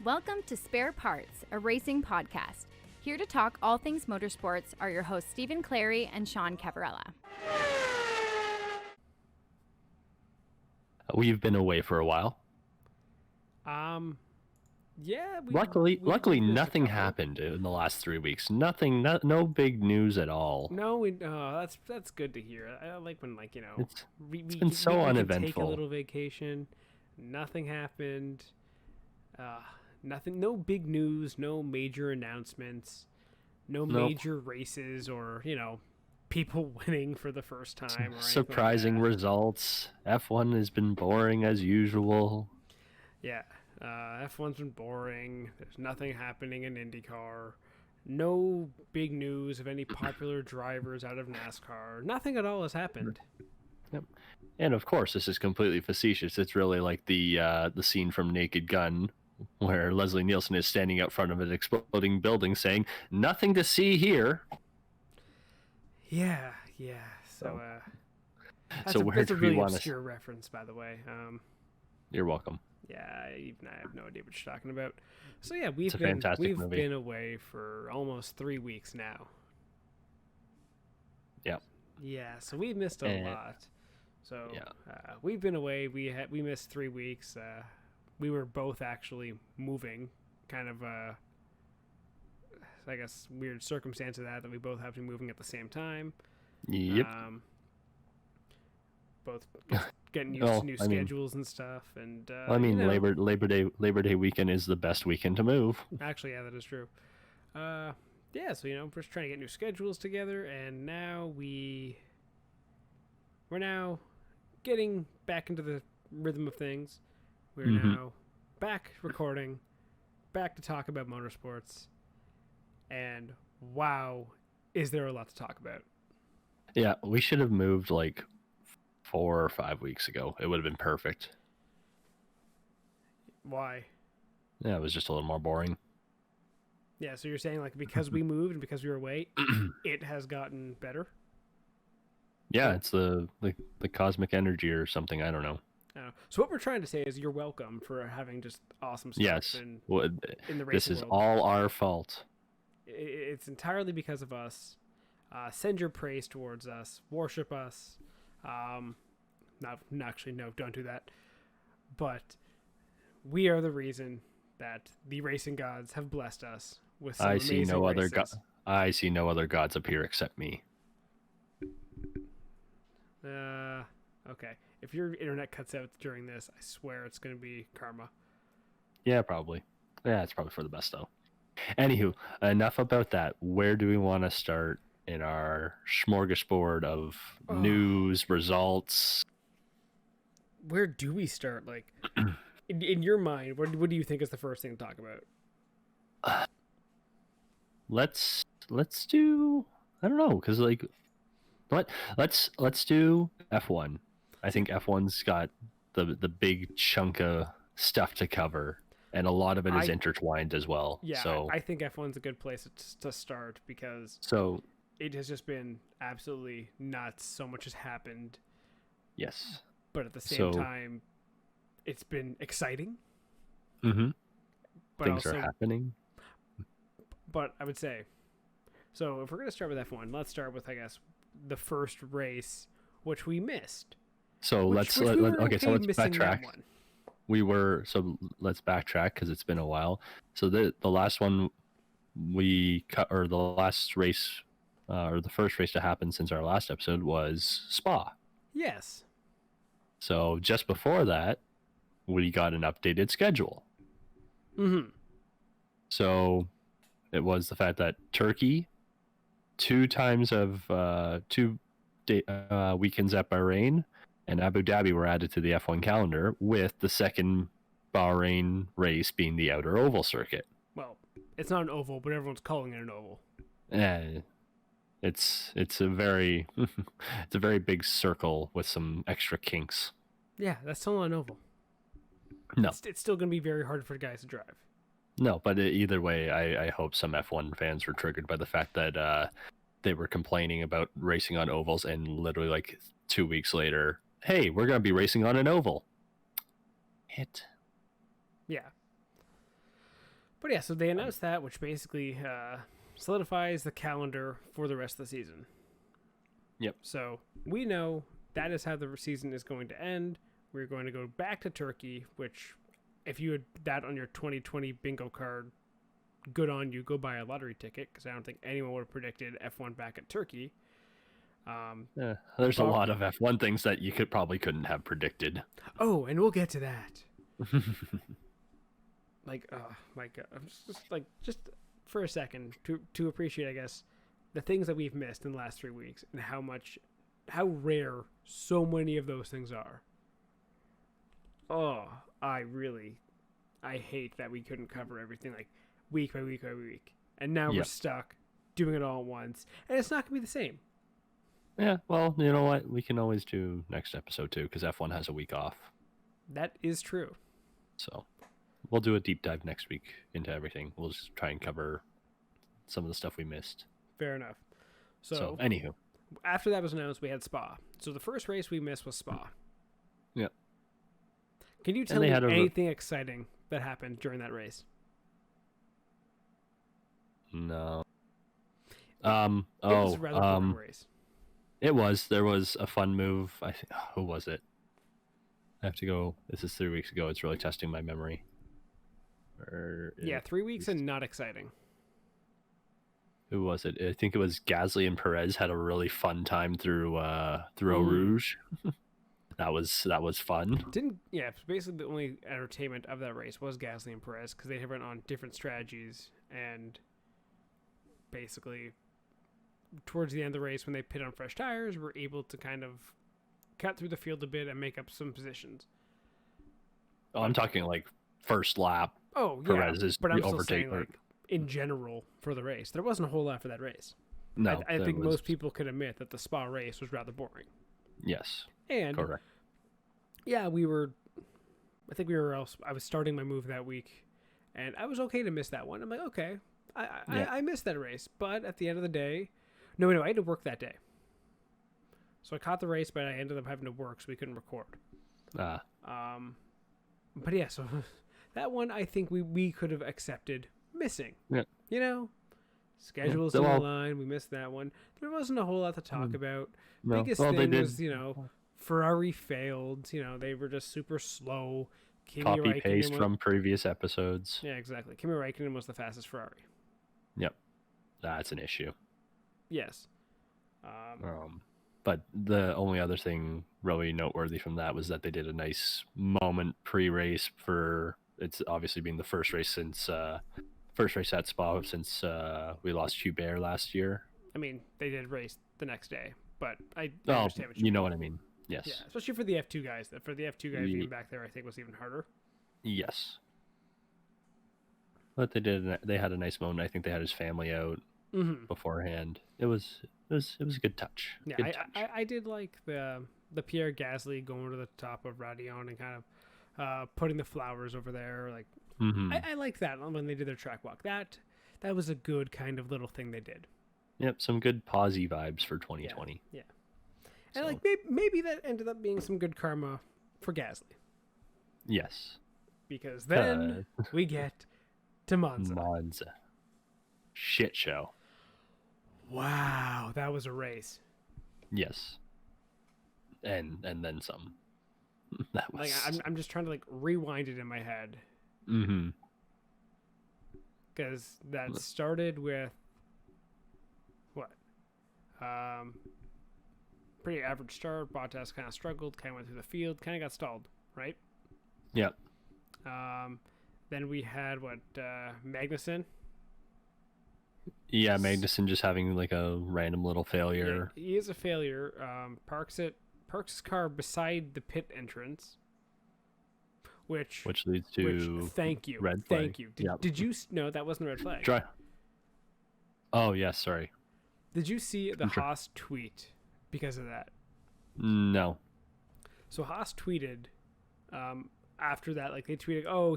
Welcome to Spare Parts, a racing podcast. Here to talk all things motorsports are your hosts Stephen Clary and Sean Cavarella. We've been away for a while. Yeah. Luckily, nothing happened in the last 3 weeks. Nothing, no big news at all. No, that's good to hear. I like when It's we been so we can uneventful. take a little vacation. Nothing happened. Nothing. No big news. No major announcements. No Nope. major races or people winning for the first time. Or anything Surprising like that. results. F1 has been boring as usual. Yeah. F1's been boring. There's nothing happening in IndyCar. No big news of any popular drivers out of NASCAR. Nothing at all has happened. Yep. And of course, this is completely facetious. It's really like the scene from Naked Gun, where Leslie Nielsen is standing out front of an exploding building, saying, "Nothing to see here." Yeah. So, that's So a, where that's do a we really want obscure reference, by the way. You're welcome. Yeah, even I have no idea what you're talking about. So yeah, It's a fantastic movie. been away for almost 3 weeks now. Yep. Yeah, so we missed a lot. So Yeah. we've been away. We missed 3 weeks. We were both actually moving, kind of I guess weird circumstance of that we both have to be moving at the same time. Yep. Both getting used to new schedules and stuff, and Labor Day weekend is the best weekend to move. Actually, yeah, that is true. Yeah, so we're just trying to get new schedules together, and now we're now getting back into the rhythm of things. We're now back recording, back to talk about motorsports, and wow, is there a lot to talk about? Yeah, we should have moved like 4 or 5 weeks ago. It would have been perfect. Why? Yeah, it was just a little more boring. Yeah, so you're saying like because we moved and because we were away, it has gotten better? Yeah, it's the cosmic energy or something. I don't know. So what we're trying to say is you're welcome for having just awesome stuff Yes, in the racing this is world. all our fault. It's entirely because of us. Send your praise towards us. Worship us. No, don't do that. But we are the reason that the racing gods have blessed us with some amazing races. I see no other gods up here except me. Okay. If your internet cuts out during this, I swear it's going to be karma. Yeah, probably. Yeah, it's probably for the best though. Anywho, enough about that. Where do we want to start in our smorgasbord of news, results? Where do we start? Like, in your mind, what do you think is the first thing to talk about? Let's do. I don't know, because like, let's do F1. I think F1's got the big chunk of stuff to cover, and a lot of it is intertwined as well. Yeah, so I think F1's a good place to start because it has just been absolutely nuts. So much has happened. Yes. But at the same time, it's been exciting. Mm-hmm. But Things are happening. But I would say, so if we're going to start with F1, let's start with, I guess, the first race, which we missed. So let's backtrack. Let's backtrack because it's been a while. So the last one we cut, or the last race, or the first race to happen since our last episode was Spa. Yes. So just before that, we got an updated schedule. Mm-hmm. So it was the fact that Turkey, 2 times of 2 weekends at Bahrain, and Abu Dhabi were added to the F1 calendar, with the second Bahrain race being the outer oval circuit. Well, it's not an oval, but everyone's calling it an oval. It's a very it's a very big circle with some extra kinks. Yeah, that's still not an oval. No, it's still going to be very hard for guys to drive. No, but either way, I hope some F1 fans were triggered by the fact that they were complaining about racing on ovals, and literally like 2 weeks later, hey, we're going to be racing on an oval. Yeah. But yeah, so they announced that, which basically solidifies the calendar for the rest of the season. Yep. So we know that is how the season is going to end. We're going to go back to Turkey, which if you had that on your 2020 bingo card, good on you. Go buy a lottery ticket, because I don't think anyone would have predicted F1 back at Turkey. There's a lot of F1 things that you couldn't have predicted. Oh, and we'll get to that. Like, oh my God, I'm just for a second to appreciate, I guess, the things that we've missed in the last 3 weeks and how rare so many of those things are. Oh, I hate that we couldn't cover everything like week by week by week, and now we're stuck doing it all at once, and it's not gonna be the same. Yeah, well, you know what? We can always do next episode too, because F1 has a week off. That is true. So we'll do a deep dive next week into everything. We'll just try and cover some of the stuff we missed. Fair enough. So anywho. After that was announced, we had Spa. So the first race we missed was Spa. Yeah. Can you tell me anything exciting that happened during that race? No. It was a rather boring race. It was. There was a fun move. I think. Who was it? I have to go. This is 3 weeks ago. It's really testing my memory. 3 weeks and not exciting. Who was it? I think it was Gasly and Perez had a really fun time through Eau Rouge. That was fun. Basically the only entertainment of that race was Gasly and Perez, because they went on different strategies, and basically towards the end of the race, when they pit on fresh tires, were able to kind of cut through the field a bit and make up some positions. Oh, I'm talking like first lap. Oh, yeah. Perez is but I'm still overtake. saying, like, in general for the race, there wasn't a whole lot for that race. No, I think most people could admit that the Spa race was rather boring. Yes. And correct. Yeah, I was starting my move that week, and I was okay to miss that one. I'm like, okay, I missed that race, but at the end of the day, no, I had to work that day. So I caught the race, but I ended up having to work, so we couldn't record. But yeah, so that one I think we could have accepted missing. Yeah. You know, schedule's on the line. We missed that one. There wasn't a whole lot to talk about. No. Biggest thing was, Ferrari failed. They were just super slow. Copy paste from previous episodes. Yeah, exactly. Kimi Räikkönen was the fastest Ferrari. Yep, that's an issue. Yes. But the only other thing really noteworthy from that was that they did a nice moment pre-race for it's obviously being the first race at Spa since we lost Hubert last year. I mean, they did race the next day, but I understand what you know what I mean. Yes. Yeah, especially for the F2 guys. For the F2 guys being back there, I think was even harder. Yes. But they had a nice moment. I think they had his family out beforehand. It was a good touch. Yeah, I did like the Pierre Gasly going to the top of Radion and kind of putting the flowers over there. Like I like that when they did their track walk. That was a good kind of little thing they did. Yep, some good posy vibes for 2020. Yeah. And like maybe that ended up being some good karma for Gasly. Yes. Because then we get to Monza. Shit show. Wow, that was a race. Yes. And then some. That was like I'm just trying to like rewind it in my head. Because that started with what? Pretty average start. Bottas kind of struggled, kind of went through the field, kind of got stalled, right? Yep. Then we had Magnussen. Yeah, Magnussen just having like a random little failure. Yeah, he is a failure. Parks his car beside the pit entrance, which leads to thank you, red flag. Thank you. Did you? No, that wasn't a red flag. Try. Oh yes, sorry. Did you see the Haas tweet because of that? No. So Haas tweeted after that, like they tweeted, "Oh,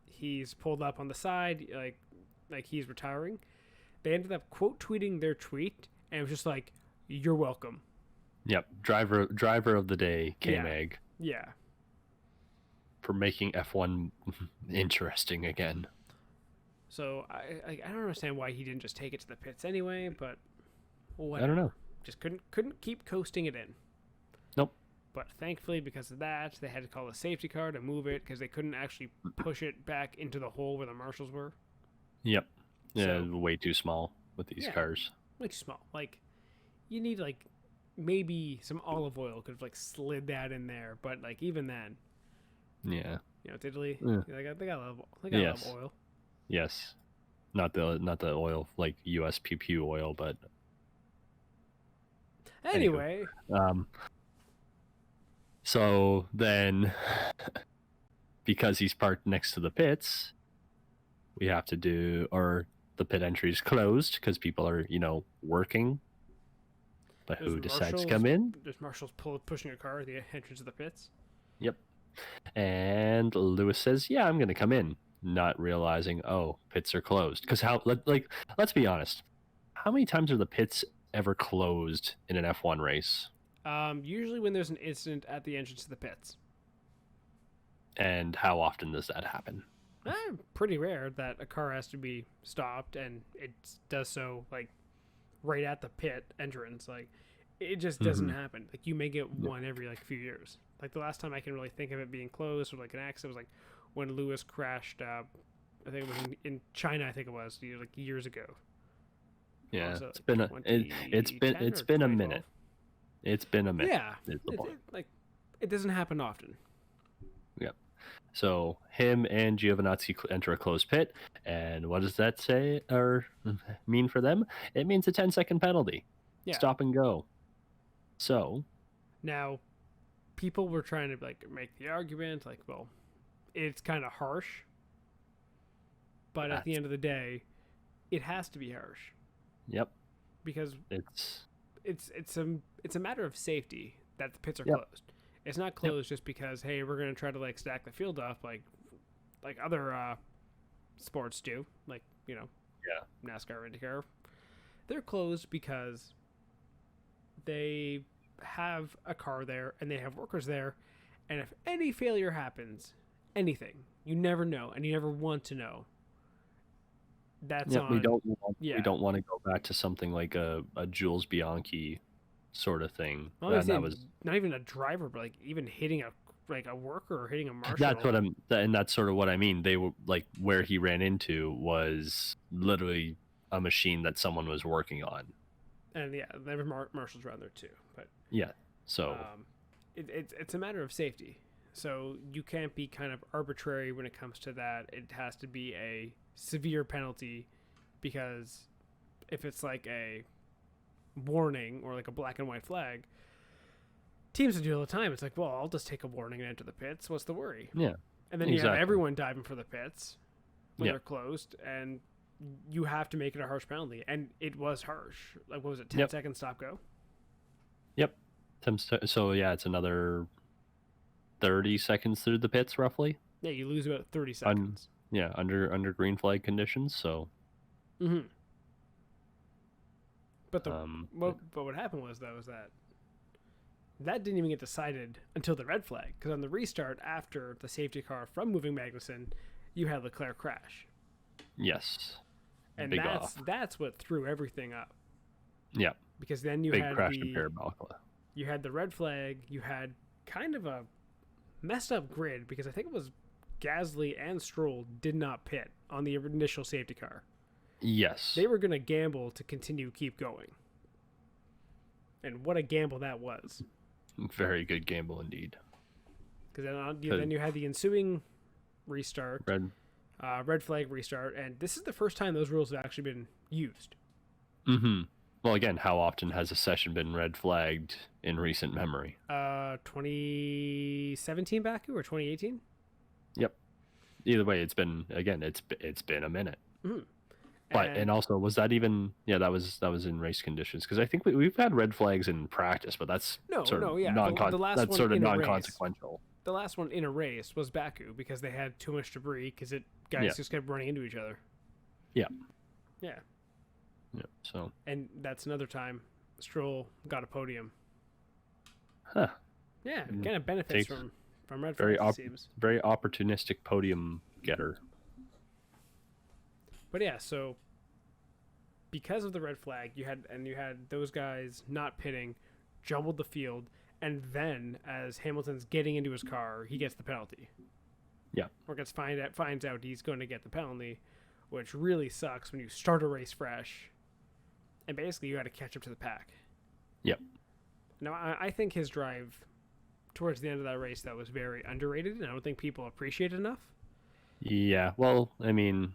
he's pulled up on the side, like he's retiring." They ended up quote tweeting their tweet, and it was just like, "You're welcome." Yep, driver of the day, K-Mag. Yeah. For making F1 interesting again. So I don't understand why he didn't just take it to the pits anyway, but I don't know. Just couldn't keep coasting it in. Nope. But thankfully, because of that, they had to call a safety car to move it because they couldn't actually push it back into the hole where the marshals were. Yep. Yeah, So- way too small with these Yeah. cars. Like small, like you need like maybe some olive oil could have like slid that in there, but like even then, Yeah. it's Italy. Yeah. They got a lot of Yes. oil. Yes. Not the oil like USPP oil, but Anyway, so then because he's parked next to the pits, we have to do, or the pit entry is closed because people are, working. But who there's decides to marshals- come in? There's marshals pushing a car at the entrance of the pits. Yep. And Lewis says, "Yeah, I'm going to come in," not realizing, oh, pits are closed. Because let's be honest, how many times are the pits ever closed in an F1 race? Usually when there's an incident at the entrance to the pits. And how often does that happen? Pretty rare that a car has to be stopped, and it does so like right at the pit entrance. Like it just doesn't happen. Like you may get one every like few years. Like the last time I can really think of it being closed or like an accident was like when Lewis crashed. I think it was in China. I think it was like years ago. Yeah, Was it, it's like, been it's 2010 been or a minute. 2012? It's been a minute. Yeah, is the point. it doesn't happen often. Yep. So him and Giovinazzi enter a closed pit, and what does that say or mean for them? It means a 10-second penalty. Yeah. Stop and go. So Now, people were trying to like make the argument like, well, it's kind of harsh, but at the end of the day, it has to be harsh yep, because it's a matter of safety that the pits are closed. It's not closed just because hey, we're gonna try to like stack the field up like other sports do, like NASCAR, IndyCar. They're closed because they have a car there and they have workers there, and if any failure happens, anything, you never know and you never want to know. That's on. we don't want to go back to something like a Jules Bianchi sort of thing. Well, that was not even a driver, but like even hitting a worker or hitting a marshal. That's sort of what I mean. They were like where he ran into was literally a machine that someone was working on. And yeah, there were marshals around there too. But yeah, so it's a matter of safety. So you can't be kind of arbitrary when it comes to that. It has to be a severe penalty, because if it's like a warning or like a black and white flag, teams do all the time. It's like, well, I'll just take a warning and enter the pits. What's the worry? Yeah. And then you have everyone diving for the pits when they're closed, and you have to make it a harsh penalty. And it was harsh. Like, what was it, 10 seconds stop go? Yep. So yeah, it's another 30 seconds through the pits roughly. Yeah, you lose about 30 seconds. Under green flag conditions, so But what happened was that didn't even get decided until the red flag, because on the restart after the safety car from moving Magnussen, you had Leclerc crash. Yes. And that's what threw everything up. Yeah. Because then you big had crash in Parabolica. You had the red flag, you had kind of a messed up grid, because I think it was Gasly and Stroll did not pit on the initial safety car. Yes. They were going to gamble to keep going. And what a gamble that was. Very good gamble indeed. Because then you had the ensuing restart, red flag restart, and this is the first time those rules have actually been used. Mm-hmm. Well, again, how often has a session been red flagged in recent memory? 2017 Baku or 2018? Yep. Either way, it's been a minute. Mm-hmm. But and also, was that even? Yeah, that was in race conditions, because I think we've had red flags in practice, but that's the last sort of one non-consequential. The last one in a race was Baku, because they had too much debris because guys just kept running into each other. Yeah. Yeah. Yeah. So. And that's another time Stroll got a podium. Huh. Yeah, kind of benefits from red flags. Very opportunistic podium getter. But yeah, so because of the red flag, you had those guys not pitting, jumbled the field, and then as Hamilton's getting into his car, he gets the penalty. Yeah. Or finds out he's going to get the penalty, which really sucks when you start a race fresh, and basically you got to catch up to the pack. Yep. Now I think his drive towards the end of that race that was very underrated, and I don't think people appreciate it enough. Yeah. Well, I mean,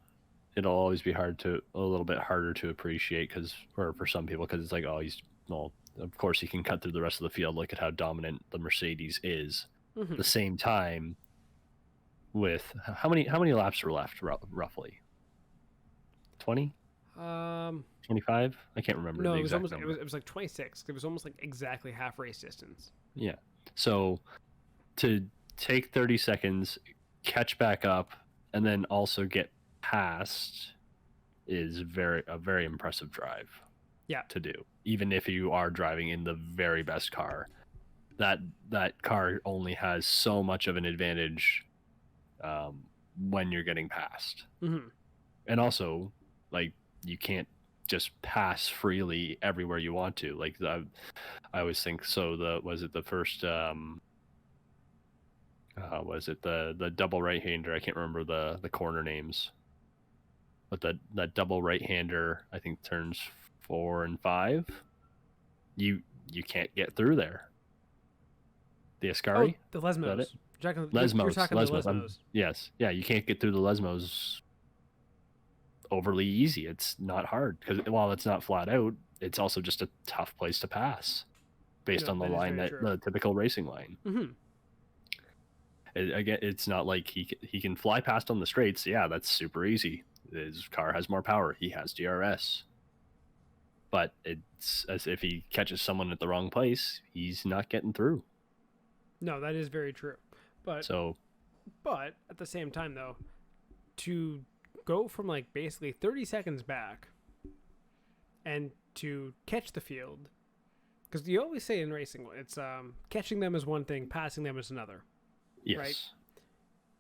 it'll always be a little bit harder to appreciate for some people, because it's like, oh, of course he can cut through the rest of the field. Look at how dominant the Mercedes is. Mm-hmm. At the same time, with how many laps were left roughly? 20? 25? I can't remember. No, the it was exact almost number. it was like 26. It was almost like exactly half race distance. Yeah. So to take 30 seconds, catch back up, and then also get past is a very impressive drive. Yeah. To do, even if you are driving in the very best car, that car only has so much of an advantage when you're getting past. Mm-hmm. And also, like, you can't just pass freely everywhere you want to. Like, I always think so. Was it the double right-hander? I can't remember the corner names, but that double right-hander, I think, turns 4 and 5. You can't get through there. The Ascari? Oh, the Lesmos. Is that it? Lesmos. You're talking the Lesmos. Yes. Yeah, you can't get through the Lesmos overly easy. It's not hard, because while it's not flat out, it's also just a tough place to pass based on the line, the typical racing line. Mm-hmm. Again, it's not like he can fly past on the straights. Yeah, that's super easy. His car has more power. He has DRS. But it's as if he catches someone at the wrong place, he's not getting through. No, that is very true. But at the same time, though, to go from like basically 30 seconds back and to catch the field, because you always say in racing, it's catching them is one thing, passing them is another. Yes. Right?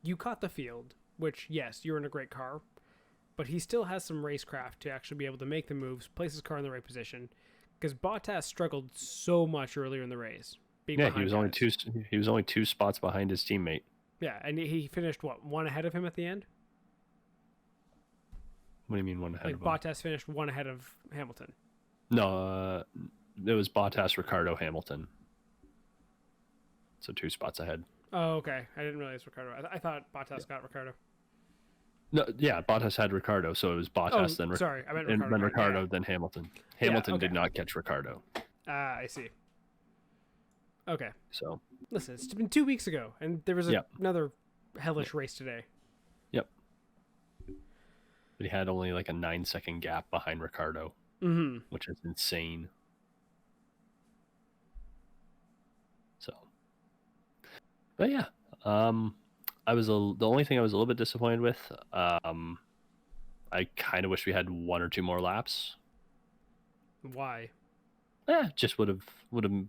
You caught the field, which, yes, you're in a great car, but he still has some racecraft to actually be able to make the moves, place his car in the right position, because Bottas struggled so much earlier in the race. He was only two spots behind his teammate. Yeah, and he finished one ahead of him at the end. What do you mean one ahead of him? Bottas finished one ahead of Hamilton. No, it was Bottas, Ricardo, Hamilton. So 2 spots ahead. Oh, okay. I didn't realize Ricardo. I thought Bottas got Ricardo. No, yeah, Bottas had Ricardo, so it was Bottas, then sorry, I meant and Ricardo. then Ricardo, then Hamilton. Hamilton did not catch Ricardo. I see. Okay. So listen, it's been 2 weeks ago, and there was another hellish race today. Yep. But he had only like a 9-second gap behind Ricardo, which is insane. So, but yeah, the only thing I was a little bit disappointed with. I kind of wish we had 1 or 2 more laps. Why? Just would have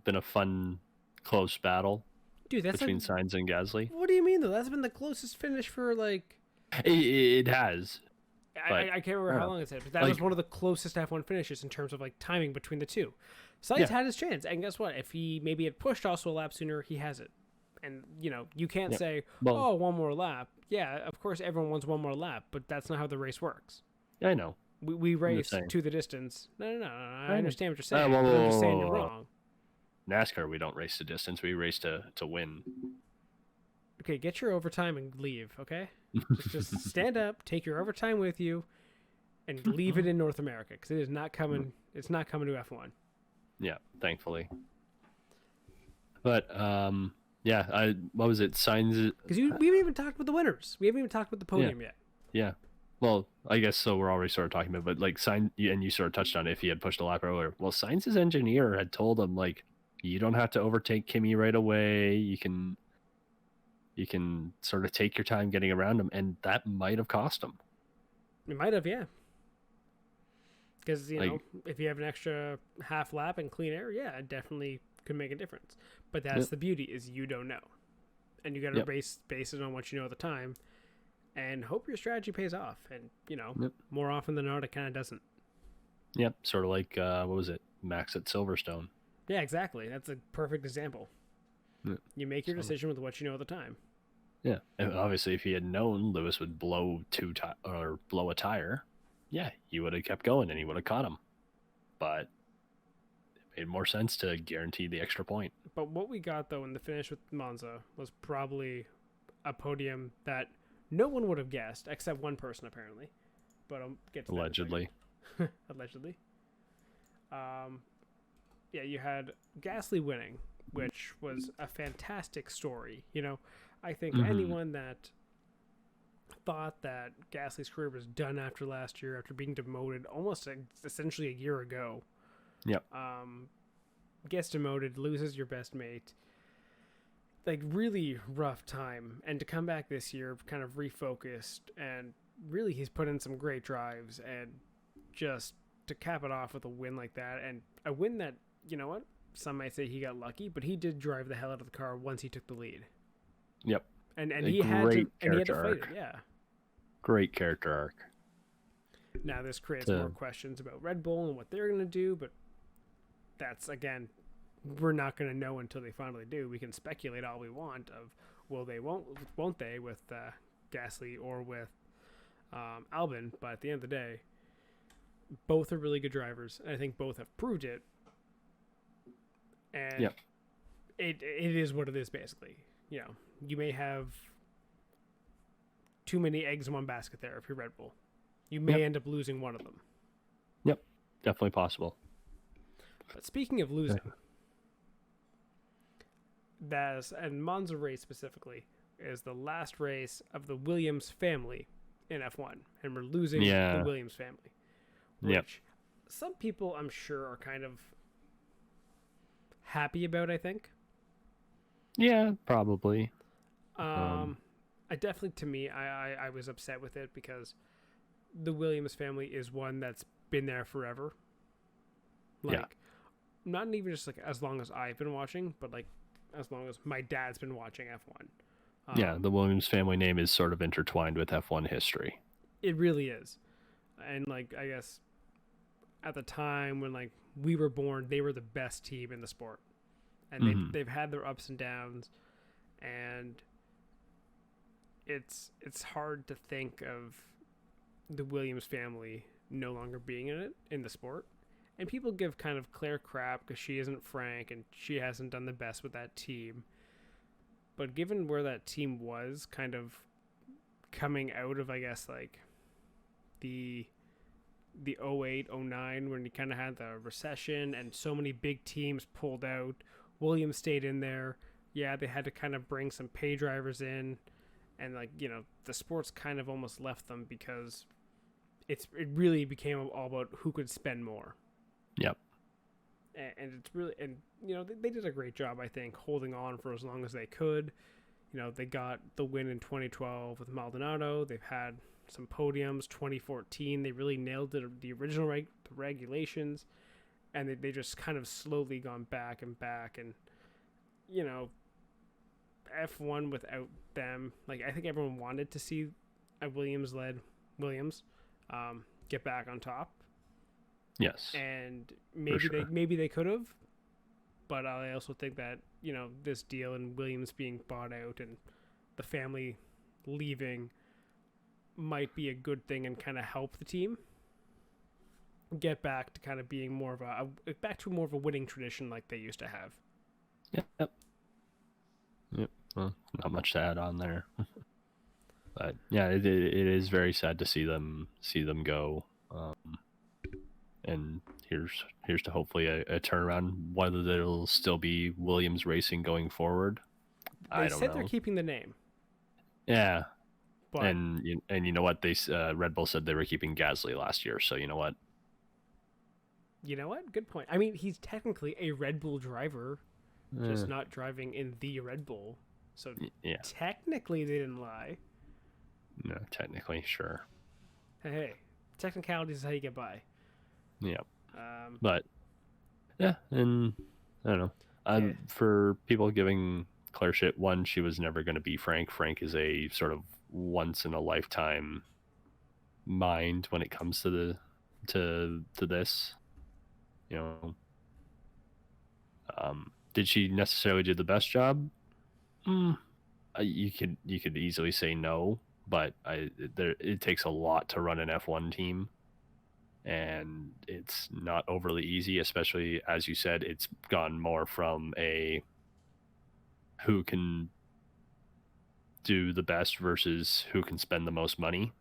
been a fun, close battle. Dude, that's between Sainz and Gasly. What do you mean though? That's been the closest finish for like. It has. I can't remember how long it said, but that was one of the closest F1 finishes in terms of like timing between the two. Sainz had his chance, and guess what? If he maybe had pushed also a lap sooner, he has it. And you can't say, one more lap. Yeah, of course everyone wants one more lap, but that's not how the race works. I know. We race to the distance. No. I understand what you're saying. I'm just saying you're wrong. NASCAR, we don't race to distance. We race to win. Okay, get your overtime and leave, okay? just stand up, take your overtime with you, and leave it in North America, because it is not coming. It's not coming to F1. Yeah, thankfully. But what was it? Sainz. Because we haven't even talked about the winners. We haven't even talked about the podium yet. Yeah. Well, I guess so. We're already sort of talking about, but like Sainz, and you sort of touched on it, if he had pushed a lap earlier. Well, Sainz's engineer had told him, like, you don't have to overtake Kimi right away. You can sort of take your time getting around him, and that might have cost him. It might have, yeah. Because if you have an extra half lap and clean air, yeah, it definitely could make a difference. But that's the beauty, is you don't know, and you got to base it on what you know at the time. and hope your strategy pays off. And, Yep. more often than not, it kind of doesn't. Yep, sort of like what was it, Max at Silverstone? Yeah, exactly. That's a perfect example. Yeah. You make your decision with what you know at the time. Yeah, and obviously, if he had known Lewis would blow blow a tire, yeah, he would have kept going and he would have caught him. But it made more sense to guarantee the extra point. But what we got, though, in the finish with Monza was probably a podium that no one would have guessed, except one person, apparently. But I'll get to that in a second. Allegedly. Allegedly. Yeah, you had Gasly winning, which was a fantastic story. I think anyone that thought that Gasly's career was done after last year, after being demoted almost essentially a year ago, Yep. gets demoted, loses your best mate. Like, really rough time. And to come back this year kind of refocused, and really he's put in some great drives, and just to cap it off with a win like that, and a win that, you know what, some might say he got lucky, but he did drive the hell out of the car once he took the lead. Yep. And A he had to great fight arc. it, yeah. Great character arc. Now this creates more questions about Red Bull and what they're going to do, but that's, again, we're not going to know until they finally do. We can speculate all we want of won't they with Gasly or with Albon, but at the end of the day, both are really good drivers, and I think both have proved it. And Yep. it is what it is, basically. You may have too many eggs in one basket there if you're Red Bull. You may end up losing one of them. Yep, definitely possible. But speaking of losing, and Monza race specifically is the last race of the Williams family in F1, and we're losing the Williams family. Which some people, I'm sure, are kind of happy about, I think. Yeah, probably. I definitely, to me, I was upset with it because the Williams family is one that's been there forever. Not even just like as long as I've been watching, but like as long as my dad's been watching F1. The Williams family name is sort of intertwined with F1 history. It really is. And like, I guess at the time when like we were born, they were the best team in the sport. And they've had their ups and downs, and it's hard to think of the Williams family no longer being in the sport. And people give kind of Claire crap because she isn't Frank and she hasn't done the best with that team. But given where that team was kind of coming out of, I guess, like the 08, 09, when you kind of had the recession and so many big teams pulled out, Williams stayed in there. Yeah, they had to kind of bring some pay drivers in, and like, the sports kind of almost left them because it really became all about who could spend more. Yep. And it's really, and they did a great job, I think, holding on for as long as they could. They got the win in 2012 with Maldonado. They've had some podiums. 2014, they really nailed the original regulations, and they just kind of slowly gone back and back. And F1 without them, like, I think everyone wanted to see a Williams-led Williams get back on top. Yes. And maybe they could have, but I also think that this deal and Williams being bought out and the family leaving might be a good thing and kind of help the team get back to kind of being more of a winning tradition like they used to have. Yep. Well, not much to add on there. But yeah, it is very sad to see them go. And here's to hopefully a turnaround. Whether there'll still be Williams Racing going forward, I don't know. They said they're keeping the name. Yeah. But And you know what, they Red Bull said they were keeping Gasly last year, so you know what? Good point. I mean, he's technically a Red Bull driver, just not driving in the Red Bull. So technically they didn't lie. No, technically, sure. Hey, technicalities is how you get by. Yeah. But yeah, and I don't know. For people giving Claire shit, one, she was never going to be Frank. Frank is a sort of once in a lifetime mind when it comes to this. You know, did she necessarily do the best job? You could easily say no, but it takes a lot to run an F1 team, and it's not overly easy, especially as you said, it's gone more from a who can do the best versus who can spend the most money.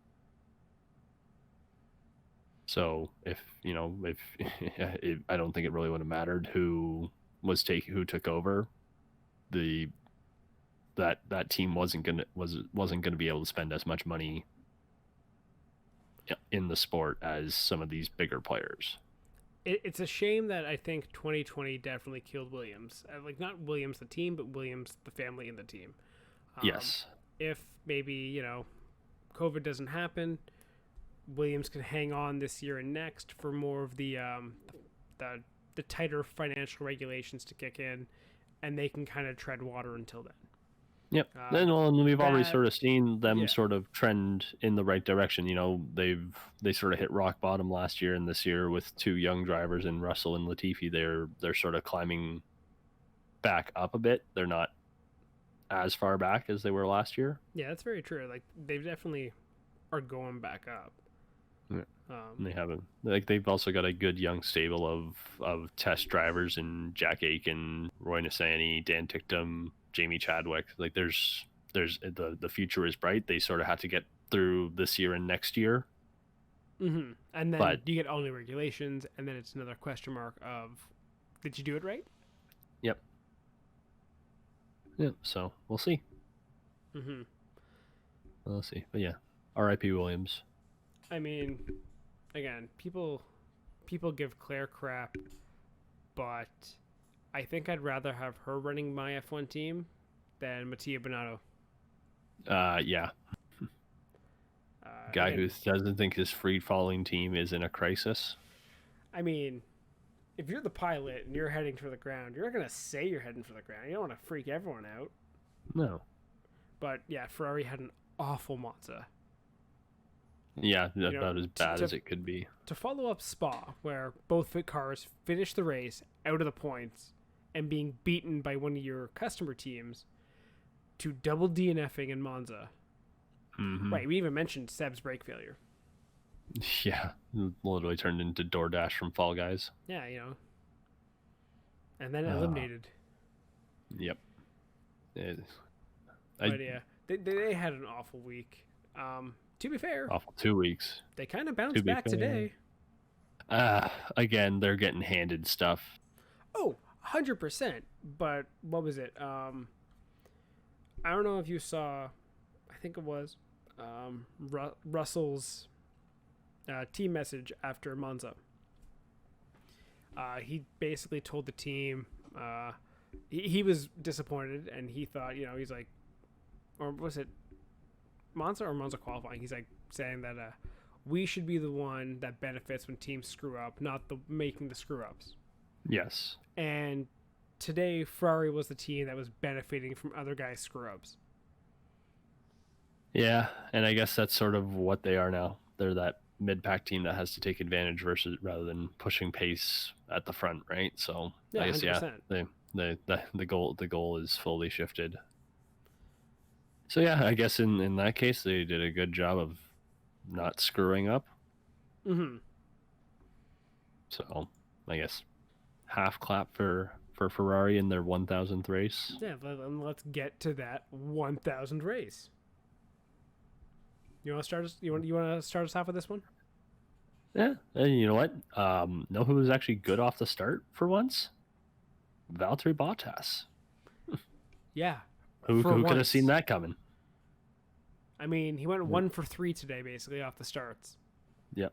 So if I don't think it really would have mattered who took over. That team wasn't gonna be able to spend as much money in the sport as some of these bigger players. It's a shame that I think 2020 definitely killed Williams. Like, not Williams the team, but Williams the family and the team. Yes. If maybe, COVID doesn't happen, Williams can hang on this year and next for more of the tighter financial regulations to kick in, and they can kind of tread water until then. Yep. And we've already sort of seen them sort of trend in the right direction. They sort of hit rock bottom last year, and this year with two young drivers in Russell and Latifi, they're sort of climbing back up a bit. They're not as far back as they were last year. Yeah, that's very true. Like, they definitely are going back up. Yeah. They've also got a good young stable of test drivers in Jack Aiken, Roy Nissany, Dan Ticktum, Jamie Chadwick. Like, there's the future is bright. They sort of had to get through this year and next year. Mm-hmm. And then you get all new regulations, and then it's another question mark of, did you do it right? Yep. Yeah. So we'll see. Mm-hmm. We'll see. But yeah, R.I.P. Williams. I mean, again, people give Claire crap, but I think I'd rather have her running my F1 team than Mattia Binotto. Yeah. Guy who doesn't think his free-falling team is in a crisis. I mean, if you're the pilot and you're heading for the ground, you're not going to say you're heading for the ground. You don't want to freak everyone out. No. But, yeah, Ferrari had an awful Monza. Yeah, about as bad as it could be. To follow up Spa, where both cars finished the race out of the points and being beaten by one of your customer teams, to double DNFing in Monza. Mm-hmm. Right, we even mentioned Seb's brake failure. Yeah, literally turned into DoorDash from Fall Guys. Yeah, and then eliminated. Yep. But yeah, they had an awful week. To be fair, awful 2 weeks. They kind of bounced back today. Again, they're getting handed stuff. Oh, 100%. But what was it? I don't know if you saw. I think it was Russell's team message after Monza. He basically told the team he was disappointed, and he thought, he's like, or was it Monza or Monza qualifying? He's like saying that we should be the one that benefits when teams screw up, not the making the screw ups. Yes. And today, Ferrari was the team that was benefiting from other guys' screw ups. Yeah, and I guess that's sort of what they are now. They're that mid-pack team that has to take advantage rather than pushing pace at the front, right? So yeah, I guess 100%. the goal is fully shifted. So yeah, I guess in that case they did a good job of not screwing up. Mm-hmm. So I guess half clap for Ferrari in their 1,000th race. Yeah, let's get to that 1,000th race. You want to start us? You want to start us off with this one? Yeah, and you know what? Know who was actually good off the start for once? Valtteri Bottas. Yeah. Who could have seen that coming? I mean, he went 1 for 3 today, basically off the starts. Yep.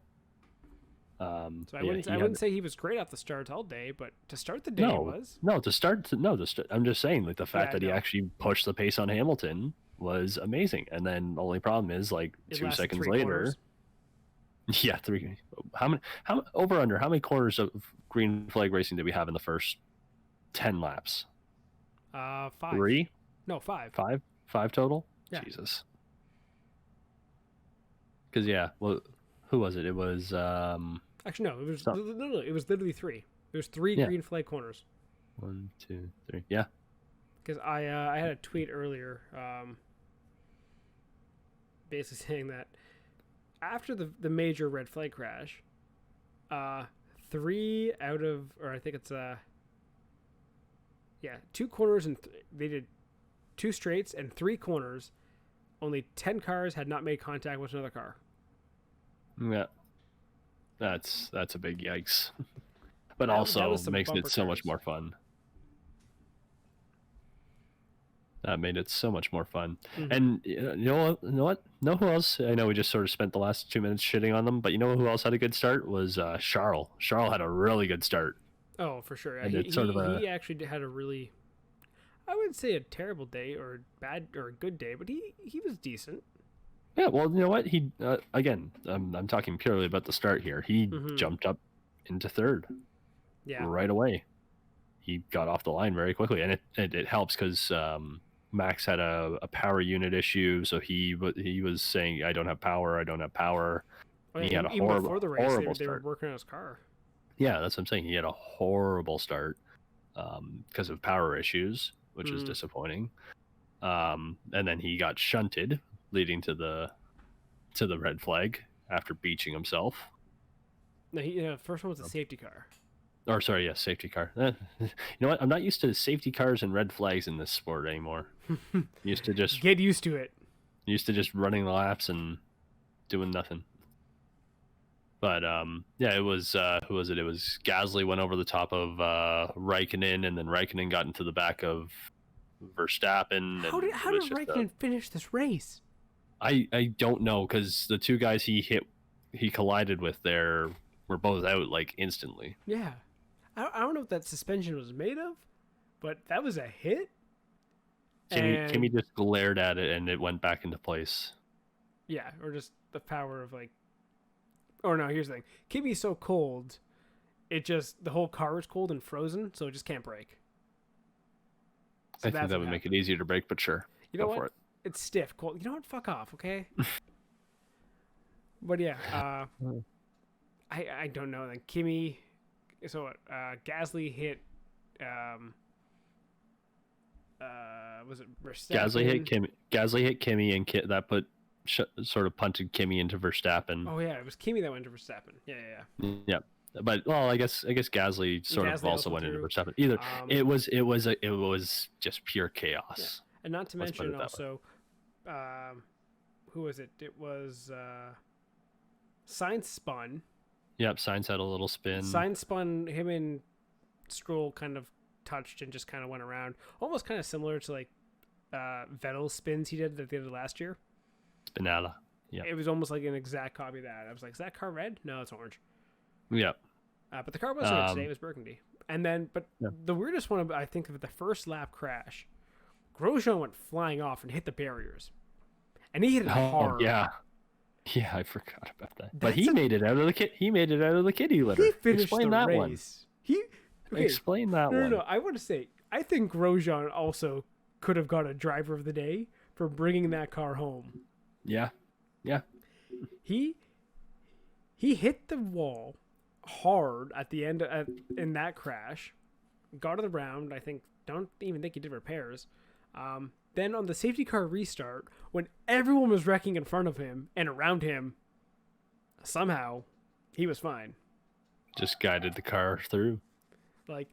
So I wouldn't say he was great off the starts all day, but to start the day he was. I'm just saying, like, the fact that he actually pushed the pace on Hamilton was amazing. And then the only problem is, like, 2 seconds later. Quarters. Yeah, 3. How many quarters of green flag racing did we have in the first 10 laps? 5. 3? No, 5. 5 total? Yeah. Jesus. Because well, who was it? It was Actually, no. It was So- no. It was literally 3. There's 3 Yeah. green flag corners. 1, 2, 3. Yeah. Because I had a tweet earlier, basically saying that after the major red flag crash, 3 out of, or I think it's 2 corners and they did 2 straights and 3 corners. Only 10 cars had not made contact with another car. Yeah. That's a big yikes. But That also was some makes it bumper so much cars. more fun. That made it so much more fun. Mhm. And you know what? Know who else? I know we just sort of spent the last 2 minutes shitting on them, but you know who else had a good start? Was Charles. Charles had a really good start. Oh, for sure. And He, it's sort of he actually had a really, I wouldn't say a terrible day or bad or a good day, but he was decent. Yeah, well, you know what? He again, I'm talking purely about the start here. He Mhm. jumped up into third Yeah. right away. He got off the line very quickly, and it helps because Max had a power unit issue, so he was saying, "I don't have power. I don't have power." Oh, He yeah, had a even horrible, before the race, horrible they were start. working on his car. Yeah, that's what I'm saying. He had a horrible start because of power issues, which is disappointing. And then he got shunted, leading to the red flag after beaching himself. No, first one was a safety car. Or sorry, yes, safety car. You know what? I'm not used to safety cars and red flags in this sport anymore. Used to just Get used to it. running the laps and doing nothing. But yeah, it was who was it? It was Gasly went over the top of Raikkonen, and then Raikkonen got into the back of Verstappen. How and did it was just Raikkonen finish this race? I don't know, because the 2 guys he collided with there were both out like instantly. Yeah, I don't know what that suspension was made of, but that was a hit. Kimmy just glared at it and it went back into place. Yeah, or just the power of like. Or no, here's the thing. Kimmy's so cold, the whole car is cold and frozen, so it just can't break. So I think that would make it easier to break, but sure. You know Go what? for it. It's stiff, cold. You know what? Fuck off, okay? But yeah, I don't know. Then Kimmy, so Gasly hit, was it Verstappen? Gasly hit Kimmy, and that put sort of punted Kimmy into Verstappen. Oh yeah, it was Kimmy that went to Verstappen. Yeah. Yeah. But well, I guess Gasly sort of Gasly also went into threw. Verstappen. Either it was just pure chaos. Yeah. And not to Let's put mention it that also, who was it? It was Sainz spun. Yep, Sainz had a little spin. Sainz spun. Him and Stroll kind of touched and just kind of went around, almost kind of similar to like Vettel's spins he did that they did last year. Spinella. Yeah. It was almost like an exact copy of that. I was like, is that car red? No, it's orange. Yeah. But the car wasn't orange today. It was burgundy. And then, but Yeah. the weirdest one, I think, of the first lap crash, Grosjean went flying off and hit the barriers. And he hit it hard. Yeah. Yeah, I forgot about that. But That's he made it out of the kit. He made it out of the kitty litter. He finished Explain the that race. one. Okay, Explain that no, one. no, I want to say, I think Grosjean also could have got a driver of the day for bringing that car home. Yeah. Yeah. He hit the wall hard at the end in that crash, got to the round. Don't even think he did repairs. Then on the safety car restart, when everyone was wrecking in front of him and around him, somehow he was fine. Just guided the car through. Like,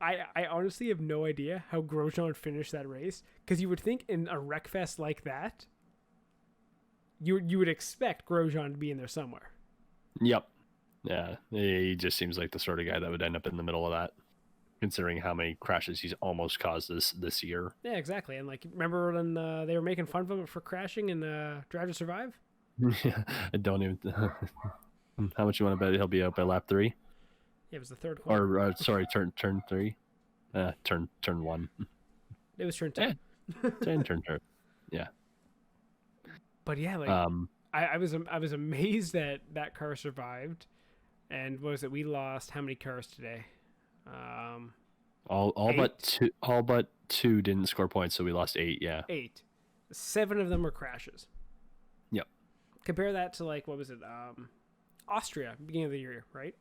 I honestly have no idea how Grosjean would finish that race, because you would think in a wreck fest like that, you would expect Grosjean to be in there somewhere. Yep. Yeah. He just seems like the sort of guy that would end up in the middle of that, considering how many crashes he's almost caused this year. Yeah, exactly. And like, remember when they were making fun of him for crashing in Drive to Survive? Yeah. I don't even. How much you want to bet he'll be out by lap 3? Yeah, it was the third corner. Or sorry, turn 3. Turn 1. It was turn 2. Turn. Yeah. But yeah, like I was amazed that that car survived. And what was it? We lost how many cars today? All 8? but two didn't score points, so we lost 8. Yeah. 8. 7 of them were crashes. Yep. compare that to like what was it? Austria, beginning of the year, right?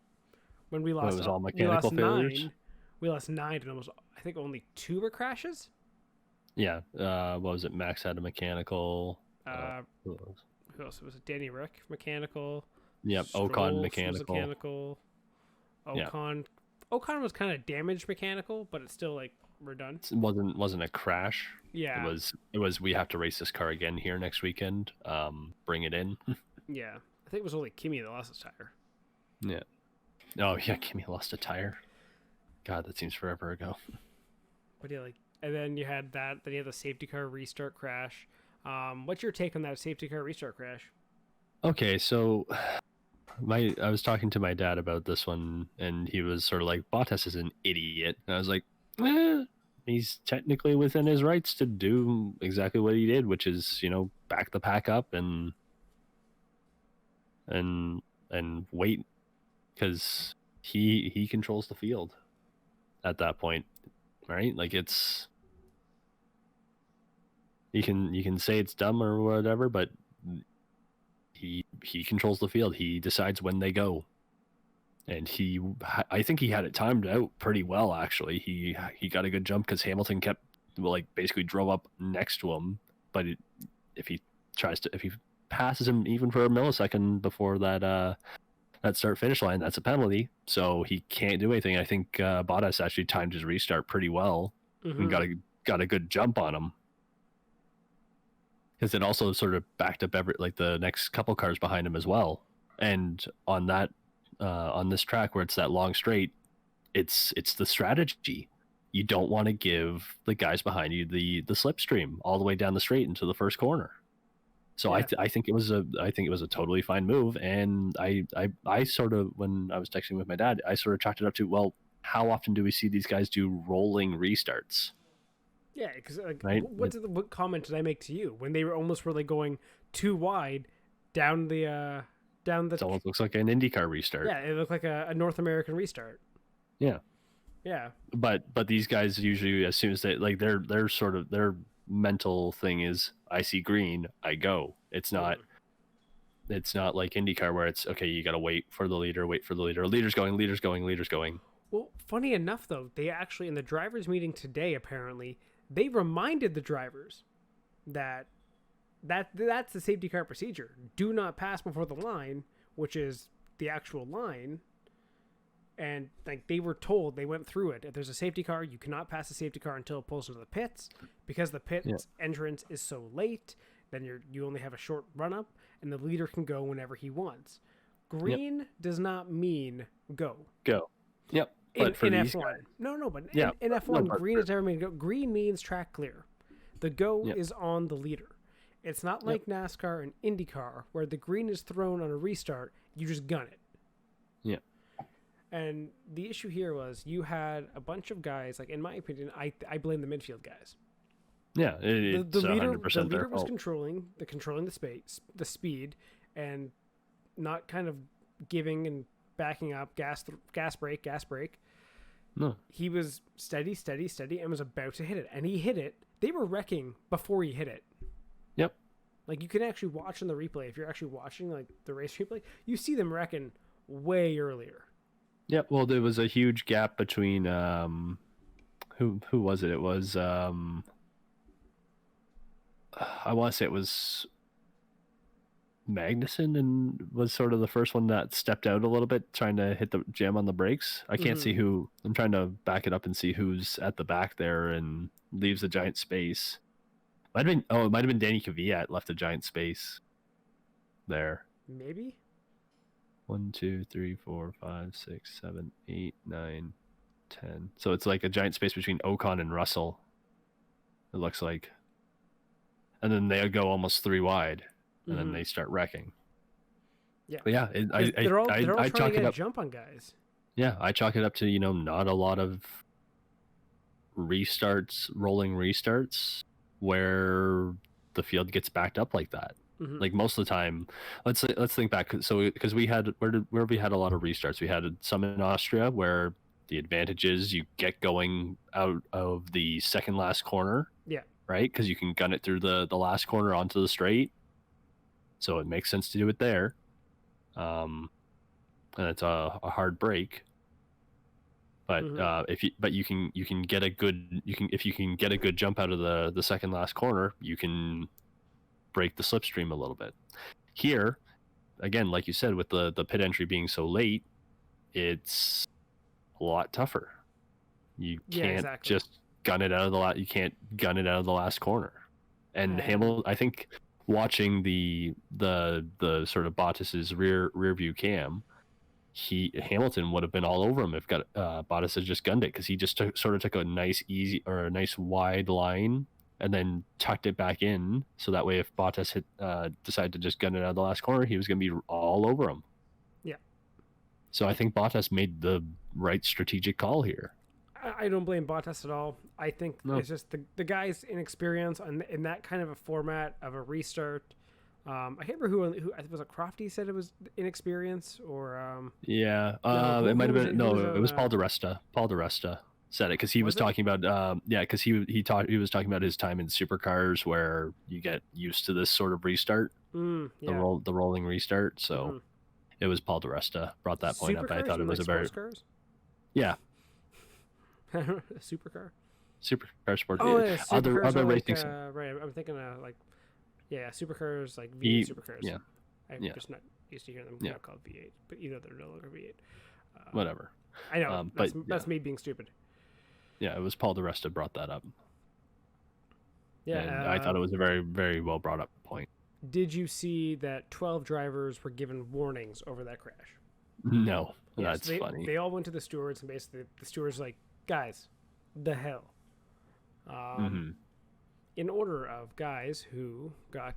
When we lost, it was all we mechanical lost failures. 9. We lost 9, and almost I think only 2 were crashes. Yeah. What was it? Max had a mechanical. Who else? It was Danny Rick mechanical. Yep. Stroll Ocon was mechanical. mechanical. Ocon was kind of damaged mechanical, but it's still like we're done. It wasn't a crash. Yeah. It was we have to race this car again here next weekend. Bring it in. Yeah. I think it was only Kimi that lost his tire. Yeah. Oh yeah, Kimi lost a tire. God, that seems forever ago. But yeah, like, and then you had that. Then you had the safety car restart crash. What's your take on that safety car restart crash? Okay, so I was talking to my dad about this one, and he was sort of like, Bottas is an idiot. And I was like, he's technically within his rights to do exactly what he did, which is, back the pack up and wait, because he controls the field at that point, right? Like you can say it's dumb or whatever, but he controls the field. He decides when they go, and I think he had it timed out pretty well. Actually, he got a good jump because Hamilton kept basically drove up next to him, but if he passes him even for a millisecond before that start finish line, that's a penalty. So he can't do anything. I think Bottas actually timed his restart pretty well and got a good jump on him, because it also sort of backed up the next couple cars behind him as well. And on that on this track where it's that long straight, it's the strategy. You don't want to give the guys behind you the slipstream all the way down the straight into the first corner. So yeah. I think it was a totally fine move, and I sort of, when I was texting with my dad, I sort of chalked it up to, well, how often do we see these guys do rolling restarts? Yeah, because right? What comment did I make to you when they were almost really going too wide down the It almost looks like an IndyCar restart. Yeah, it looked like a North American restart. Yeah. Yeah. But these guys usually, as soon as they their sort of their mental thing is, I see green, I go. It's not like IndyCar where it's okay, you got to wait for the leader. Leader's going. Well, funny enough though, they actually, in the drivers meeting today, apparently they reminded the drivers that that's the safety car procedure. Do not pass before the line, which is the actual line. And like they were told, they went through it. If there's a safety car, you cannot pass the safety car until it pulls into the pits, because the pits entrance is so late. Then you only have a short run up, and the leader can go whenever he wants. Green does not mean go. Go. Yep. In F1. But in F1, green is never mean go. Green means track clear. The go is on the leader. It's not like NASCAR and IndyCar where the green is thrown on a restart, you just gun it. Yeah. And the issue here was you had a bunch of guys, like in my opinion, I blame the midfield guys. Yeah, it's the leader, 100% the leader their was fault. controlling the speed, and not kind of giving and backing up, gas brake. No. He was steady, and was about to hit it, and he hit it. They were wrecking before he hit it. Yep. Like you can actually watch in the replay, if you're actually watching like the race replay, you see them wrecking way earlier. Yep. Well, there was a huge gap between who was it? It was I want to say it was Magnussen, and was sort of the first one that stepped out a little bit, trying to hit the jam on the brakes. I can't see who. I'm trying to back it up and see who's at the back there and leaves a giant space. It might have been Danny Kvyat left a giant space there. Maybe. 1, 2, 3, 4, 5, 6, 7, 8, 9, 10. So it's like a giant space between Ocon and Russell, it looks like. And then they go almost 3 wide, and then they start wrecking. Yeah. But yeah, they're all I trying chalk to get it a up. jump on guys. Yeah, I chalk it up to, not a lot of rolling restarts where the field gets backed up like that. Like most of the time, let's think back. So because we had where we had a lot of restarts, we had some in Austria where the advantage is you get going out of the second last corner. Yeah. Right, because you can gun it through the last corner onto the straight. so it makes sense to do it there. And it's a hard break. But if you can get a good if you can get a good jump out of the second last corner, you can break the slipstream a little bit. Here, again, like you said, with the pit entry being so late, it's a lot tougher. You can't just gun it out of you can't gun it out of the last corner. And Hamilton, I think, watching the sort of Bottas's rear view cam, Hamilton would have been all over him if Bottas had just gunned it, because he just took a nice wide line and then tucked it back in, so that way if Bottas decided to just gun it out of the last corner, he was going to be all over him. Yeah. So I think Bottas made the right strategic call here. I don't blame Bottas at all. I think it's just the guy's inexperience in that kind of a format of a restart. I can't remember who was it. Crofty said it was inexperience, or it might have been it was Paul di Resta. Paul di Resta said it, because he was talking about because he was talking about his time in supercars where you get used to this sort of restart, the rolling restart. So it was Paul di Resta brought that point up. I thought it was a very supercar sport. Oh, yeah, other racing. Right, I'm thinking supercars, like V8 supercars. Yeah, I'm just not used to hearing them now called V8, but they're no longer V8. Whatever. I know, that's me being stupid. Yeah, it was Paul di Resta brought that up. Yeah, and I thought it was a very, very well brought up point. Did you see that 12 drivers were given warnings over that crash? No, that's funny. They all went to the stewards, and basically the stewards were like, guys, the hell. In order of guys who got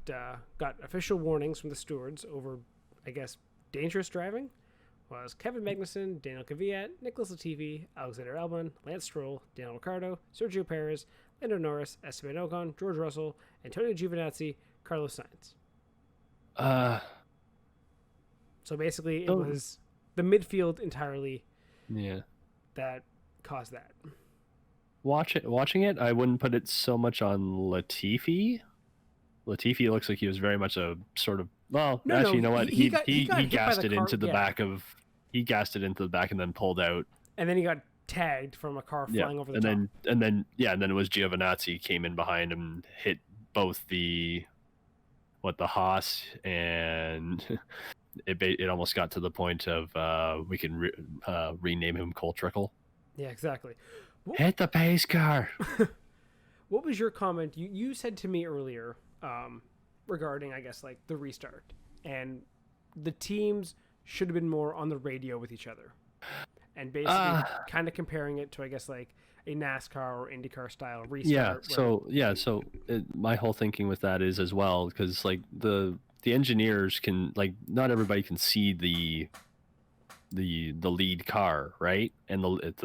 official warnings from the stewards over, I guess, dangerous driving, was Kevin Magnussen, Daniel Kvyat, Nicholas Latifi, Alexander Albon, Lance Stroll, Daniel Ricciardo, Sergio Perez, Lando Norris, Esteban Ocon, George Russell, Antonio Giovinazzi, Carlos Sainz. So basically, it was the midfield entirely that caused that. Watching it, I wouldn't put it so much on Latifi. Latifi looks like he was very much a sort of you know what? He gassed it into the back of he gassed it into the back and then pulled out. And then he got tagged from a car flying over the top. And then it was Giovinazzi came in behind him and hit both the Haas, and it almost got to the point of we can rename him Cole Trickle. Yeah, exactly. Hit the pace car. What was your comment? You said to me earlier regarding, I guess, like the restart, and the teams should have been more on the radio with each other, and basically kind of comparing it to, I guess, like a NASCAR or IndyCar style restart. My whole thinking with that is as well, because like the engineers can, like, not everybody can see the lead car, right? And if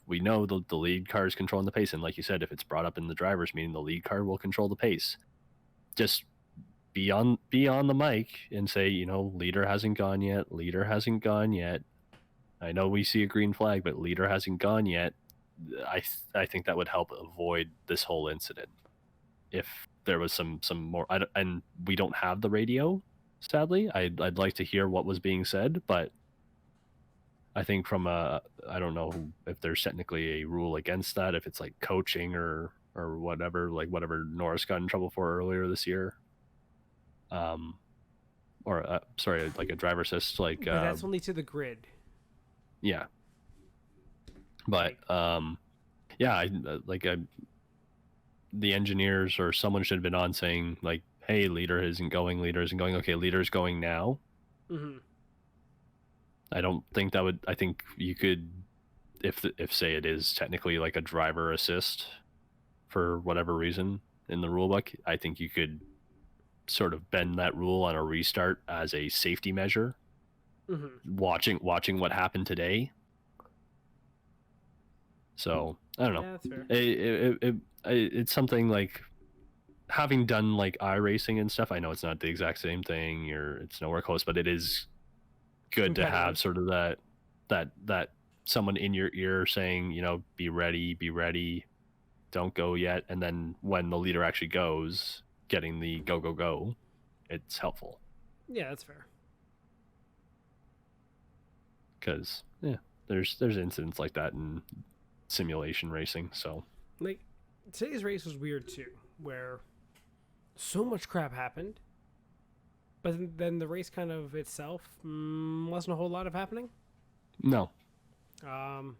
we know the lead car is controlling the pace, and like you said, if it's brought up in the driver's meeting, the lead car will control the pace. Just be on the mic and say, leader hasn't gone yet. I know we see a green flag, but leader hasn't gone yet. I think that would help avoid this whole incident if there was some more. And we don't have the radio, sadly. I'd like to hear what was being said, but I think I don't know if there's technically a rule against that, if it's like coaching or whatever, like whatever Norris got in trouble for earlier this year. Like a driver assist, like. But that's only to the grid. Yeah. But the engineers or someone should have been on saying like, "Hey, leader isn't going. Okay, leader's going now." Mm-hmm. I don't think that would. I think you could, if say it is technically like a driver assist, for whatever reason in the rule book, I think you could sort of bend that rule on a restart as a safety measure. Mm-hmm. Watching what happened today. So I don't know. Yeah, that's fair. It's something like, having done like iRacing and stuff. I know it's not the exact same thing. It's nowhere close, but it is good to have sort of that someone in your ear saying, be ready, don't go yet. And then when the leader actually goes, getting the go, it's helpful. Yeah, that's fair. Because there's incidents like that in simulation racing. So Like, today's race was weird too, where so much crap happened, but then the race kind of itself wasn't a whole lot of happening. no, Um,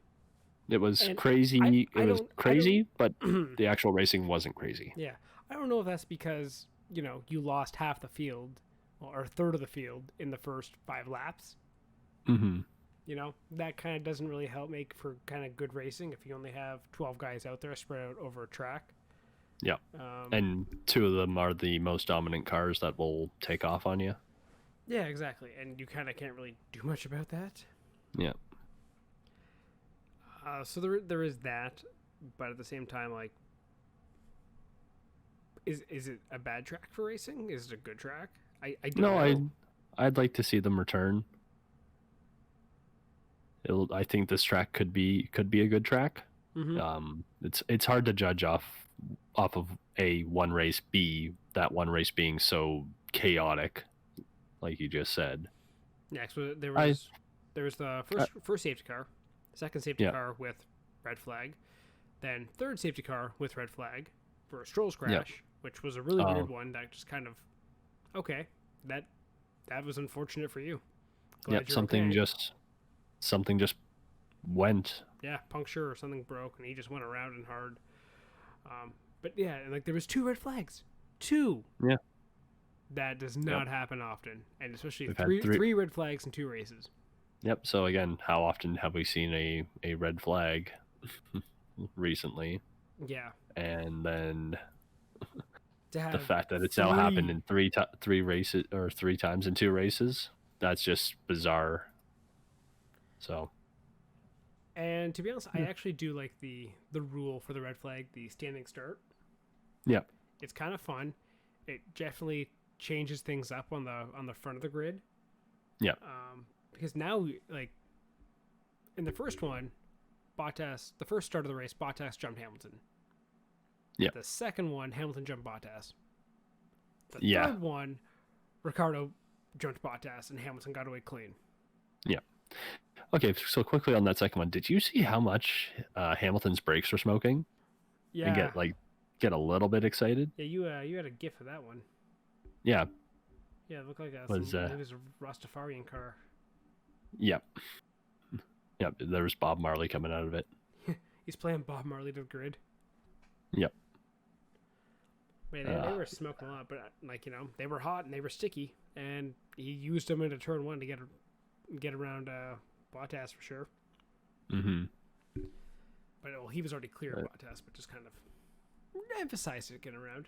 it was and crazy. I It was don't, crazy, but the actual racing wasn't crazy. yeah, I don't know if that's because you lost half the field or a third of the field in the first 5 laps. Mm-hmm. That kind of doesn't really help make for kind of good racing if you only have 12 guys out there spread out over a track. Yeah, and 2 of them are the most dominant cars that will take off on you. Yeah, exactly, and you kind of can't really do much about that. Yeah. So there is that, but at the same time, like, is it a bad track for racing? Is it a good track? I don't know. I'd like to see them return. I think this track could be a good track. Mm-hmm. It's hard to judge off of one race, that one race being so chaotic, like you just said. Yeah, so there was the first safety car, second safety Yeah. car with red flag, then third safety car with red flag for a Stroll's crash, which was a really weird one that just kind of okay, that was unfortunate for you. Glad you're okay. Something just went. Yeah, puncture or something broke, and he just went around and hard. But yeah, and like there was 2 red flags, 2. Yeah. That does not happen often, and especially We've had three red flags in 2 races. Yep. So again, how often have we seen a red flag recently? Yeah. And then To the have fact that it's now happened in three races, or 3 times in 2 races, that's just bizarre. So. And to be honest, I actually do like the rule for the red flag, the standing start. Yeah. It's kind of fun. It definitely changes things up on the front of the grid. Yeah. Because now, like, in the first one, the first start of the race, Bottas jumped Hamilton. Yeah. The second one, Hamilton jumped Bottas. The Yeah. third one, Ricciardo jumped Bottas, and Hamilton got away clean. Yeah. Okay, so quickly on that second one, did you see how much Hamilton's brakes were smoking? Yeah. And get a little bit excited? Yeah, you had a GIF of that one. Yeah. Yeah, it looked like it Was was a Rastafarian car. Yep. Yep, there was Bob Marley coming out of it. He's playing Bob Marley to the grid. Yep. Man, they were smoking a lot, but like they were hot and they were sticky, and he used them into turn 1 to get around Bottas for sure. Mm-hmm. But he was already clear of Bottas, but just kind of emphasized it getting around.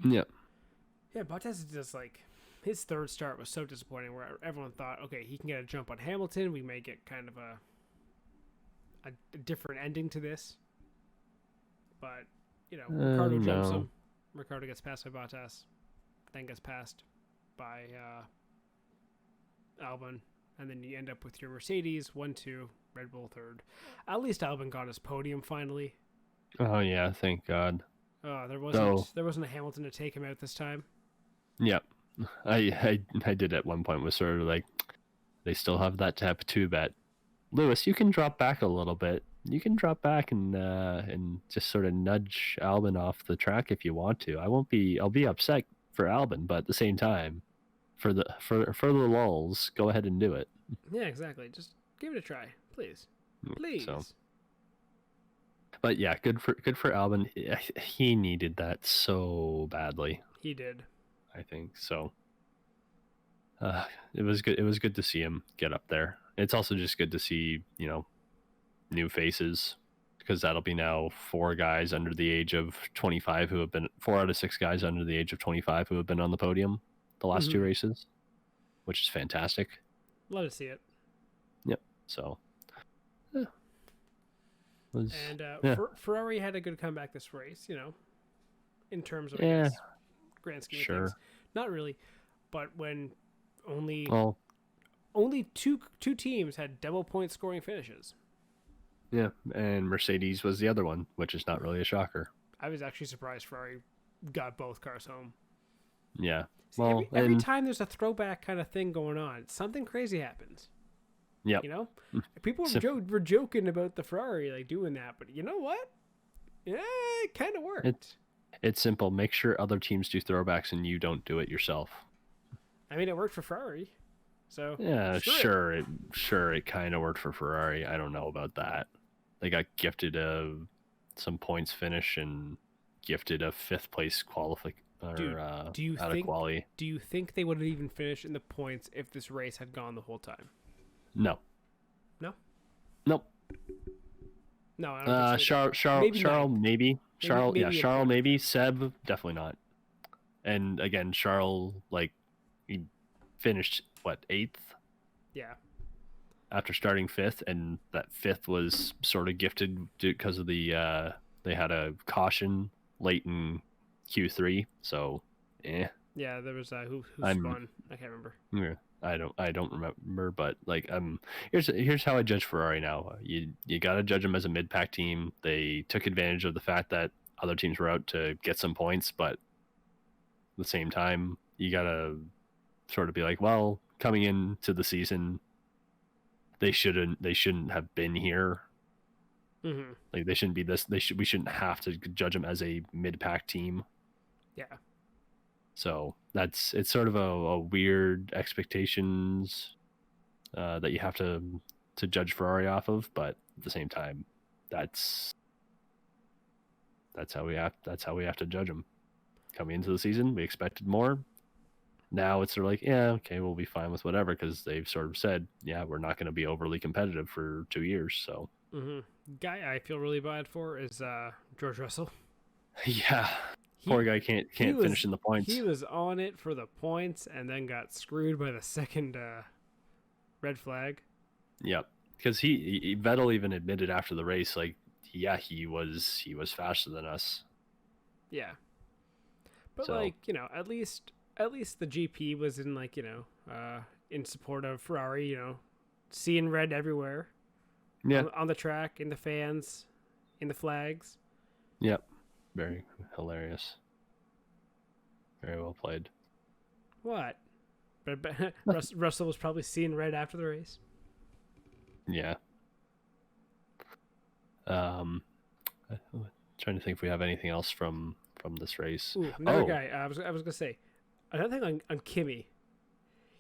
Yep. Yeah, Bottas is just like his third start was so disappointing, where everyone thought, okay, he can get a jump on Hamilton. We may get kind of a different ending to this, but Ricciardo jumps him. Ricciardo gets passed by Bottas, then gets passed by Albon, and then you end up with your Mercedes 1-2, Red Bull third. At least Albon got his podium finally. Oh yeah, thank God. There wasn't a Hamilton to take him out this time. Yep. I did at one point, was sort of like, they still have that type of 2 bet. Lewis, you can drop back a little bit. You can drop back and just sort of nudge Albon off the track if you want to. I'll be upset for Albon, but at the same time, for the lulz, go ahead and do it. Yeah, exactly. Just give it a try, please. So. But yeah, good for Albon. He needed that so badly. He did. I think so. It was good. It was good to see him get up there. It's also just good to see new faces, because that'll be now 4 guys under the age of 25 who have been 4 out of 6 guys under the age of 25 who have been on the podium the last 2 races, which is fantastic. Love to see it. Yep. So. Ferrari had a good comeback this race, in terms of grand scheme of things. Not really, but when only two teams had double point scoring finishes. Yeah, and Mercedes was the other one, which is not really a shocker. I was actually surprised Ferrari got both cars home. Yeah. Well, every time there's a throwback kind of thing going on, something crazy happens. Yep. You know, people were joking about the Ferrari like doing that, but you know what? Yeah, it kind of worked. It's simple. Make sure other teams do throwbacks and you don't do it yourself. I mean, it worked for Ferrari, so Yeah, sure. It kind of worked for Ferrari. I don't know about that. They got gifted some points finish and gifted a 5th place Dude, do you out of quali. Do you think they would have even finished in the points if this race had gone the whole time? No. No. Nope. No. I don't think so. Charles, maybe. Charles, maybe yeah, Charles, maybe. Seb, definitely not. And again, Charles, like, he finished what, 8th? Yeah. After starting 5th, and that 5th was sort of gifted because of the they had a caution late in Q3, so Yeah, there was who spun? I can't remember. Yeah, I don't remember, but like here's how I judge Ferrari now. You got to judge them as a mid-pack team. They took advantage of the fact that other teams were out to get some points, but at the same time, you got to sort of be like, well, coming into the season, they shouldn't have been here. Mm-hmm. Like they shouldn't be this. We shouldn't have to judge them as a mid-pack team. Yeah. So it's sort of a weird expectations that you have to judge Ferrari off of, but at the same time, that's how we have to judge them. Coming into the season, we expected more. Now it's sort of like, yeah, okay, we'll be fine with whatever, because they've sort of said, yeah, we're not going to be overly competitive for 2 years. So, guy I feel really bad for is George Russell. Yeah, poor guy can't finish in the points. He was on it for the points and then got screwed by the second red flag. Yep, because Vettel even admitted after the race, like, yeah, he was faster than us. Yeah, but like, you know, at least the GP was in, like, you know, in support of Ferrari, you know, seeing red everywhere. Yeah. On the track, in the fans, in the flags. Yep. Very hilarious. Very well played. What? But Russell was probably seeing red after the race. Yeah. Trying to think if we have anything else from this race. Ooh, another guy. I was gonna say another thing on Kimi.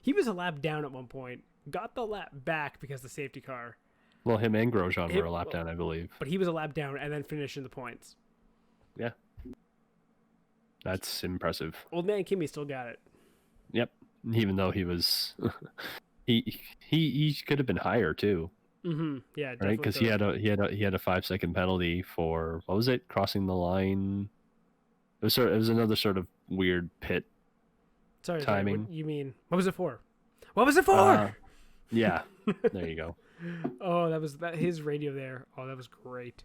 He was a lap down at one point. Got the lap back because of the safety car. Well, him and Grosjean were a lap down, I believe. But he was a lap down and then finished in the points. Yeah. That's impressive. Old man Kimi still got it. Yep. Even though he was he could have been higher too. Mm-hmm. Yeah, definitely. Right? Because he had a 5-second penalty for, what was it? Crossing the line. It was another sort of weird pit timing. What you mean? What was it for? What was it for? Yeah. There you go. Oh, that was his radio there. Oh, that was great.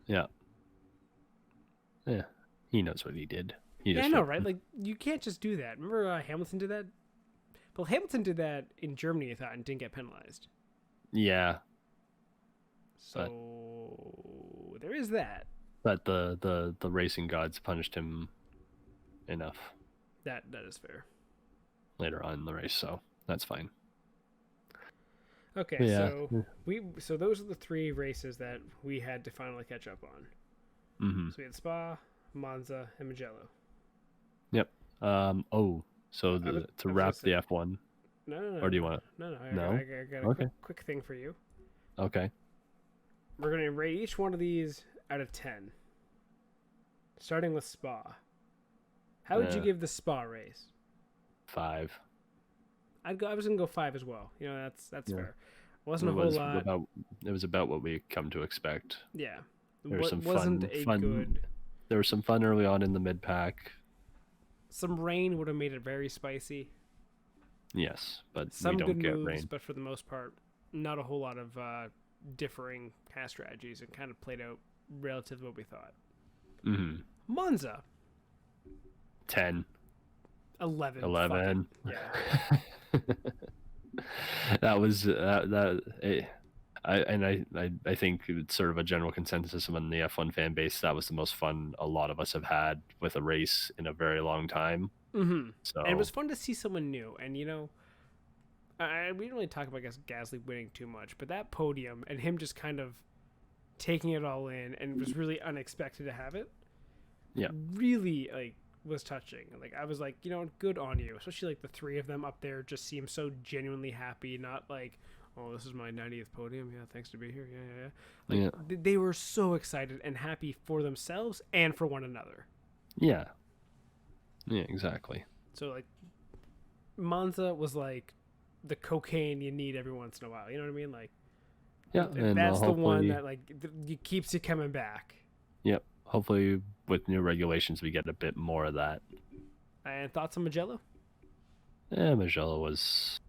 Yeah. Yeah. He knows what he did. I know, right? Like, you can't just do that. Remember Hamilton did that? Well, Hamilton did that in Germany, I thought, and didn't get penalized. Yeah. So there is that. But the racing gods punished him enough. That is fair. Later on in the race, so that's fine. Okay, yeah. So those are the 3 races that we had to finally catch up on. Mm-hmm. So we had Spa, Monza, and Mugello. Yep. So to wrap the F1. No. Or do you want to? No. I got a quick thing for you. Okay. We're going to rate each one of these out of 10. Starting with Spa. How would you give the Spa race? 5. I was going to go 5 as well. You know, that's fair. Wasn't a whole lot. It was about what we come to expect. Yeah. There was some fun. There was some fun early on in the mid-pack. Some rain would have made it very spicy. Yes, but some we don't good get moves, rain. But for the most part, not a whole lot of differing pass strategies, and kind of played out relative to what we thought. Mm-hmm. Monza. 10. 11. 11. Yeah. That was I think it's sort of a general consensus among the F1 fan base. That was the most fun a lot of us have had with a race in a very long time. Mm-hmm. So And it was fun to see someone new. And, you know, we didn't really talk about, I guess, Gasly winning too much, but that podium and him just kind of taking it all in, and it was really unexpected to have it. Yeah. Really, like, was touching. Like, I was like, you know, good on you. Especially, like, the three of them up there just seem so genuinely happy, not like, oh, this is my 90th podium. Yeah, thanks to be here. Yeah. Like, they were so excited and happy for themselves and for one another. Yeah. Yeah, exactly. So, like, Monza was like the cocaine you need every once in a while. You know what I mean? Like, Yeah, and that's the one hopefully, that, like, keeps you coming back. yep. Hopefully, with new regulations, we get a bit more of that. And thoughts on Magello? Yeah, Magello was.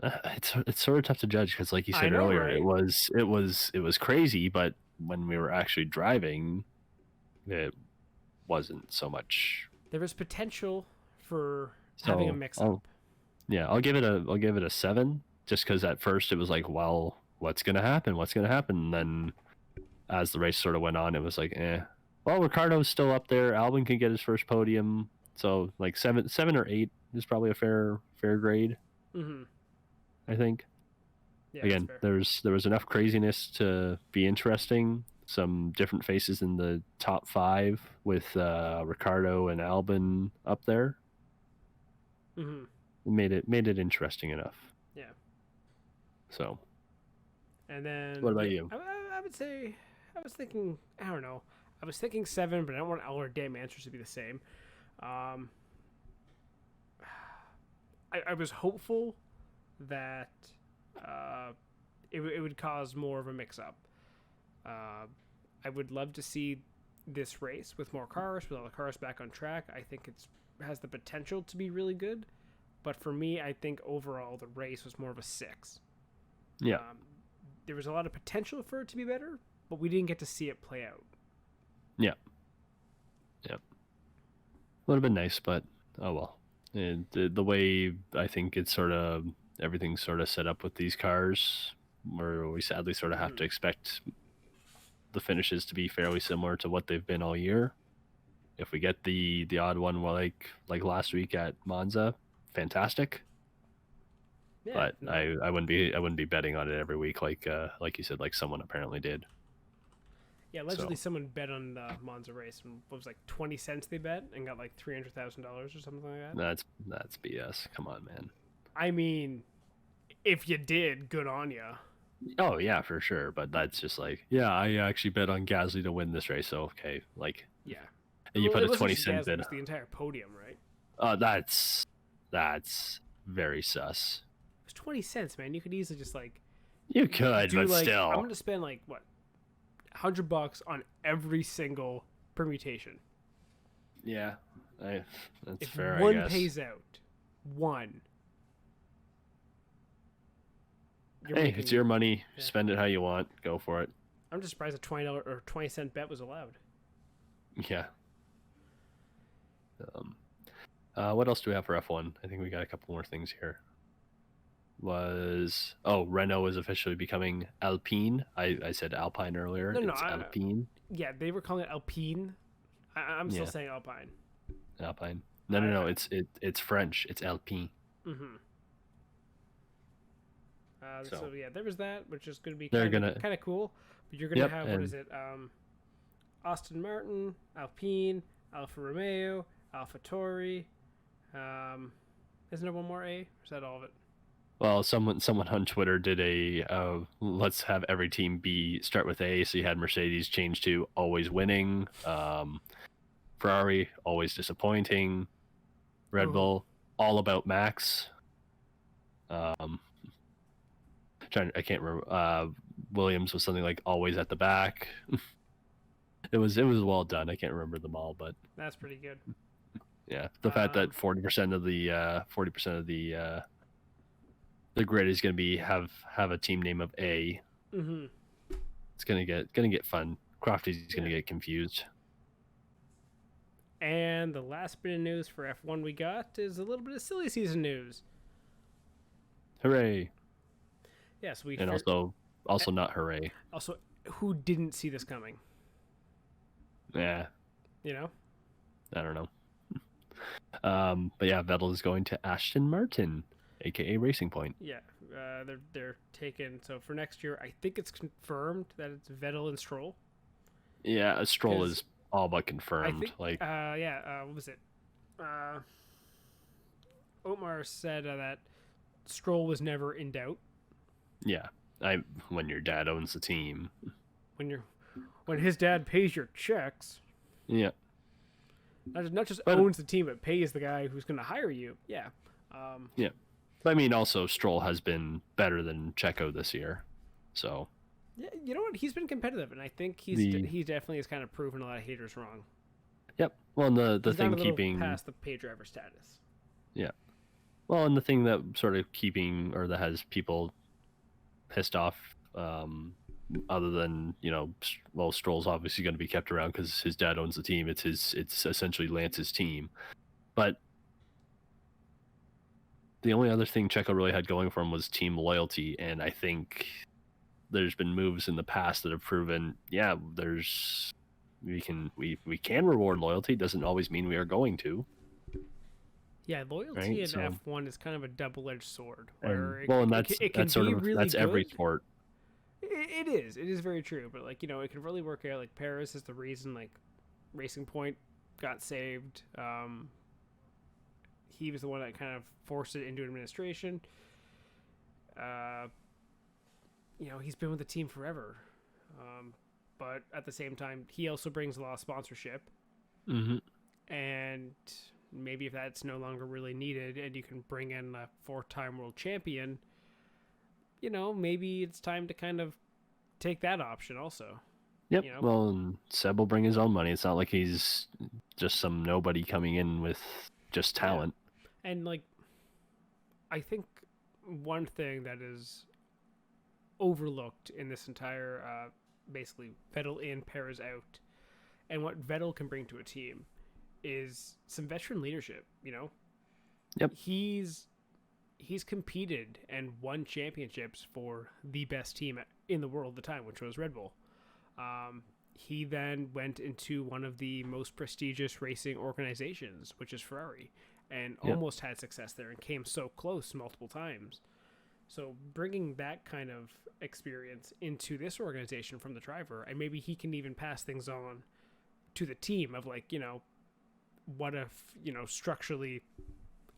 It's sort of tough to judge because, like you said earlier, right? it was crazy. But when we were actually driving, it wasn't so much. There was potential for having a mix-up. I'll give it a 7, just because at first it was like, well, what's gonna happen? What's gonna happen? And then as the race sort of went on, it was like, eh. Well, Ricardo's still up there. Albon can get his first podium, so like 7 or 8 is probably a fair grade. Mm-hmm. I think. Yeah, Again, there was enough craziness to be interesting. Some different faces in the top 5 with Ricardo and Albon up there. Mm-hmm. Made it interesting enough. Yeah. So. And then. What about you? I would say, I was thinking, I don't know. I was thinking 7, but I don't want all our damn answers to be the same. I was hopeful that it would cause more of a mix-up. I would love to see this race with more cars, with all the cars back on track. I think it has the potential to be really good. But for me, I think overall the race was more of a 6. Yeah. There was a lot of potential for it to be better, but we didn't get to see it play out. Yeah. Would have been nice, but oh well. And the way I think it's sort of everything's sort of set up with these cars, where we sadly sort of have to expect the finishes to be fairly similar to what they've been all year. If we get the odd one, like last week at Monza, fantastic. Yeah, but no. I wouldn't be betting on it every week like you said, like someone apparently did. Yeah, allegedly someone bet on the Monza race, and what was like 20 cents they bet and got like $300,000 or something like that. That's BS. Come on, man. I mean, if you did, good on you. Oh yeah, for sure. But that's just like, yeah, I actually bet on Gasly to win this race. So okay, like, yeah. And you put a 20-cent bid. It was the entire podium, right? Oh, that's very sus. It was 20 cents, man. You could easily just like. You could, but like, still. I'm gonna spend like what, $100 on every single permutation. Yeah, that's if fair. One I guess. pays out. One. It's your money. Yeah. Spend it how you want. Go for it. I'm just surprised a $20 or 20-cent bet was allowed. Yeah. What else do we have for F1? I think we got a couple more things here. Renault is officially becoming Alpine. I said Alpine earlier. It's Alpine. Yeah, they were calling it Alpine. I'm still saying Alpine. Alpine. No. It's French. It's Alpine. Mm-hmm. So yeah, there was that, which is going to be kind of cool. But you're going to have, what is it? Aston Martin, Alpine, Alfa Romeo, AlphaTauri. Isn't there one more A? Or is that all of it? Well, someone on Twitter did a let's have every team start with A. So you had Mercedes change to always winning, Ferrari always disappointing, Red Bull all about Max. I can't remember. Williams was something like always at the back. It was well done. I can't remember them all, but that's pretty good. Yeah, the fact that 40% of the grid is going to have a team name of A. Mm-hmm. It's gonna get fun. Crofty's gonna get confused. And the last bit of news for F1 we got is a little bit of silly season news. Hooray! Yes, also not hooray. Also, who didn't see this coming? Yeah. You know? I don't know. But yeah, Vettel is going to Aston Martin, aka Racing Point. Yeah, they're taken. So for next year, I think it's confirmed that it's Vettel and Stroll. Yeah, Stroll 'Cause is all but I confirmed. think, Like, what was it? Otmar said that Stroll was never in doubt. yeah, when your dad owns the team. When his dad pays your checks, Yeah, not just but owns the team, but pays the guy who's going to hire you. Yeah. yeah, but I mean, also Stroll has been better than Checo this year, so Yeah, you know what? He's been competitive, and I think he definitely has kind of proven a lot of haters wrong. yep. Well, and the He's thing gone a little keeping past the pay driver status. yeah, well, and the thing that sort of keeping or that has people pissed off, other than well, Stroll's obviously going to be kept around because his dad owns the team. It's essentially Lance's team, but the only other thing Checo really had going for him was team loyalty, and I think there's been moves in the past that have proven, yeah, we can reward loyalty. Doesn't always mean we are going to. Yeah, loyalty Right, in so- F1 is kind of a double-edged sword. And, Where well, and it can that's sort be of really that's every good. sport. It is. It is very true. But like it can really work out. Like Paris is the reason like Racing Point got saved. He was the one that kind of forced it into administration. He's been with the team forever. But at the same time, he also brings a lot of sponsorship. Mm-hmm. And maybe if that's no longer really needed and you can bring in a 4-time world champion, maybe it's time to kind of take that option also. Yep. Well, and Seb will bring his own money. It's not like he's just some nobody coming in with just talent. Yeah. And like, I think one thing that is overlooked in this entire, basically Vettel in, Perez out, and what Vettel can bring to a team is some veteran leadership. Yep. He's competed and won championships for the best team in the world at the time, which was Red Bull. He then went into one of the most prestigious racing organizations, which is Ferrari, and almost had success there and came so close multiple times. So bringing that kind of experience into this organization from the driver, and maybe he can even pass things on to the team of like, what if, structurally,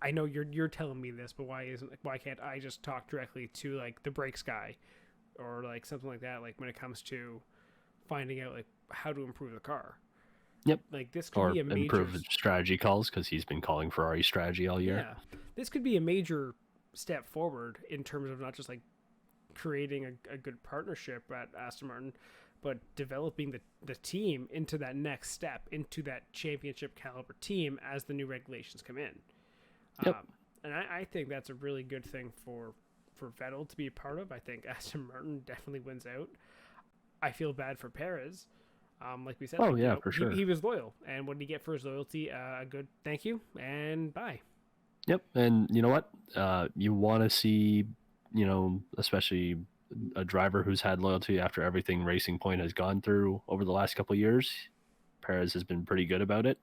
I know you're telling me this, but why can't I just talk directly to like the brakes guy or like something like that, like when it comes to finding out like how to improve the car. Yep. Like this could be a major improve strategy calls because he's been calling Ferrari strategy all year. Yeah. This could be a major step forward in terms of not just like creating a good partnership at Aston Martin, but developing the team into that next step, into that championship caliber team as the new regulations come in. Yep. And I think that's a really good thing for Vettel to be a part of. I think Aston Martin definitely wins out. I feel bad for Perez. Like we said, for sure. He was loyal. And what did he get for his loyalty? A good thank you and bye. Yep. And you know what? You want to see, especially a driver who's had loyalty after everything Racing Point has gone through over the last couple of years. Perez has been pretty good about it.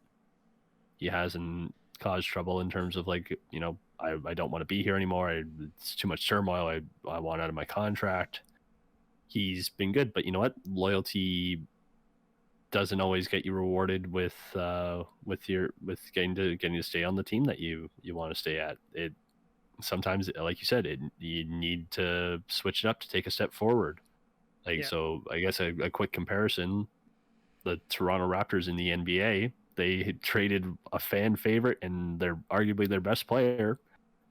He hasn't caused trouble in terms of like, I don't want to be here anymore. It's too much turmoil. I want out of my contract. He's been good, but you know what? Loyalty doesn't always get you rewarded with getting to stay on the team that you want to stay at. It sometimes, like you said, you need to switch it up to take a step forward. So I guess a quick comparison: the Toronto Raptors in the NBA, they traded a fan favorite and they're arguably their best player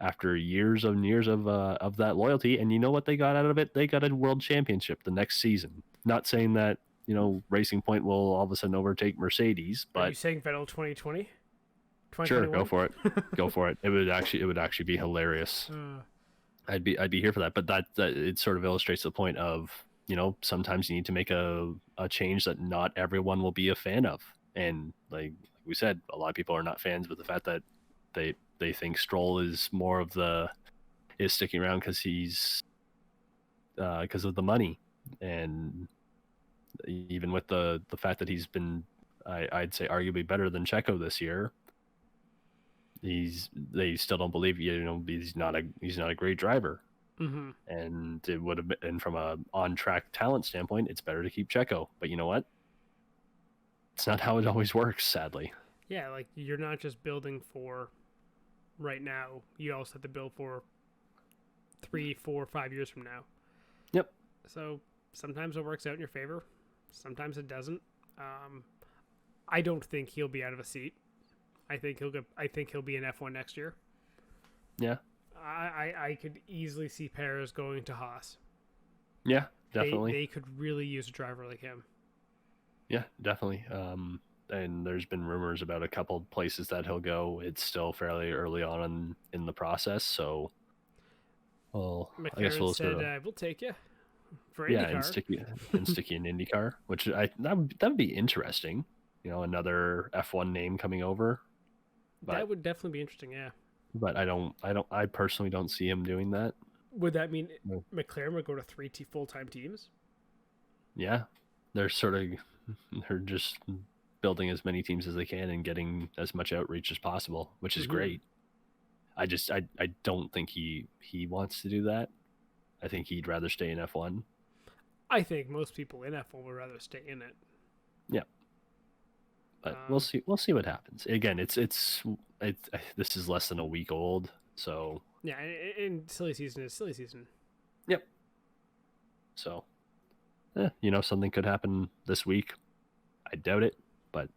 after years and years of that loyalty. And you know what they got out of it? They got a world championship the next season. Not saying that, Racing Point will all of a sudden overtake Mercedes, but are you saying Vettel 2020? Sure, go for it. Go for it. It would actually be hilarious. I'd be here for that. But that it sort of illustrates the point of, sometimes you need to make a change that not everyone will be a fan of. And like we said, a lot of people are not fans with the fact that they think Stroll is more of is sticking around because he's because of the money. And even with the fact that he's been, I'd say arguably better than Checo this year, they still don't believe, he's not a great driver. Mm-hmm. And it would have been, from a on-track talent standpoint, it's better to keep Checo. But you know what? It's not how it always works, sadly. Yeah, like you're not just building for right now. You also have to build for 3, 4, 5 years from now. Yep. So sometimes it works out in your favor. Sometimes it doesn't. I don't think he'll be out of a seat. I think he'll be in F1 next year. Yeah. I could easily see Perez going to Haas. Yeah, definitely. They could really use a driver like him. Yeah, definitely. And there's been rumors about a couple places that he'll go. It's still fairly early on in the process, so well, I guess McLaren we'll said, sort of, "We'll take you for yeah, IndyCar." and sticky in IndyCar, which that would be interesting. Another F1 name coming over. That would definitely be interesting. Yeah. But I personally don't see him doing that. Would that mean No. McLaren would go to 3 full-time teams? Yeah, they're just building as many teams as they can and getting as much outreach as possible, which is great. I don't think he wants to do that. I think he'd rather stay in F1. I think most people in F1 would rather stay in it. Yeah. But we'll see what happens. Again, it's this is less than a week old, so yeah, and silly season is silly season. Yep. So, something could happen this week. I doubt it, but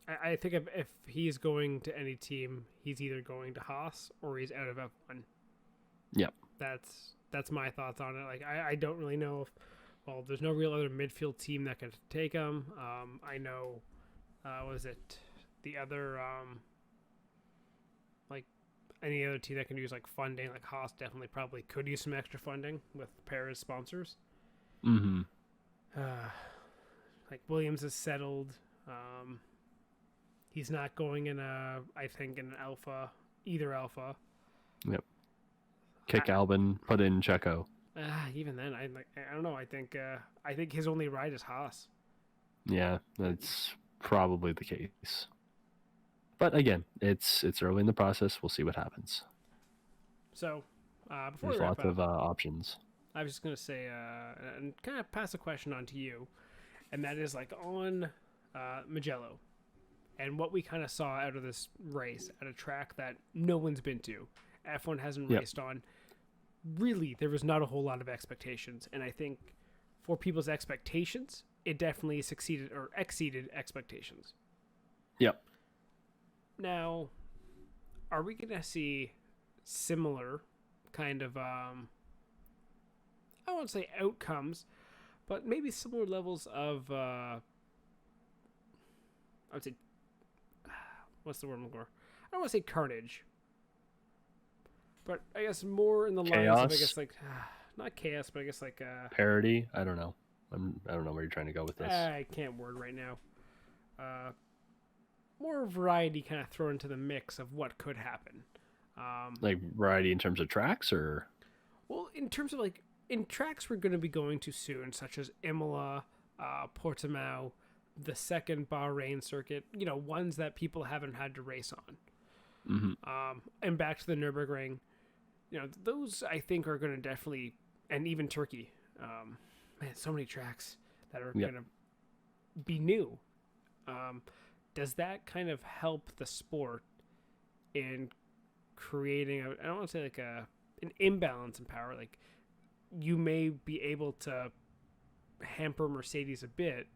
I think if he's going to any team, he's either going to Haas or he's out of F1. Yep. That's my thoughts on it. Like I don't really know if there's no real other midfield team that could take him. I know. Was it the other, like any other team that can use like funding, like Haas definitely probably could use some extra funding with Perez sponsors. Mm-hmm. Like Williams is settled. He's not going in I think in an either alpha. Yep. Kick Albon, put in Checo. Even then, I don't know. I think his only ride is Haas. Yeah, that's probably the case. But again, it's early in the process. We'll see what happens. So, before there's we wrap lots up, of options. I was just gonna say, and kind of pass a question on to you, and that is like on Mugello, and what we kind of saw out of this race at a track that no one's been to, F1 hasn't raced on. Really, there was not a whole lot of expectations, and I think for people's expectations, it definitely succeeded or exceeded expectations. Yep. Now, are we going to see similar kind of, I won't say outcomes, but maybe similar levels of, I would say, what's the word I'm looking for? I don't want to say carnage, but I guess more in the lines of, I guess, like, not chaos, but I guess like parody. I don't know. I don't know where you're trying to go with this. I can't word right now. More variety kind of thrown into the mix of what could happen. Like variety in terms of tracks, or? Well, in terms of like in tracks we're going to be going to soon, such as Imola, Portimao, the second Bahrain circuit. Ones that people haven't had to race on. Mm-hmm. And back to the Nürburgring. Those I think are going to definitely, and even Turkey. Man, so many tracks that are going to be new. Does that kind of help the sport in creating I don't want to say like an imbalance in power? Like you may be able to hamper Mercedes a bit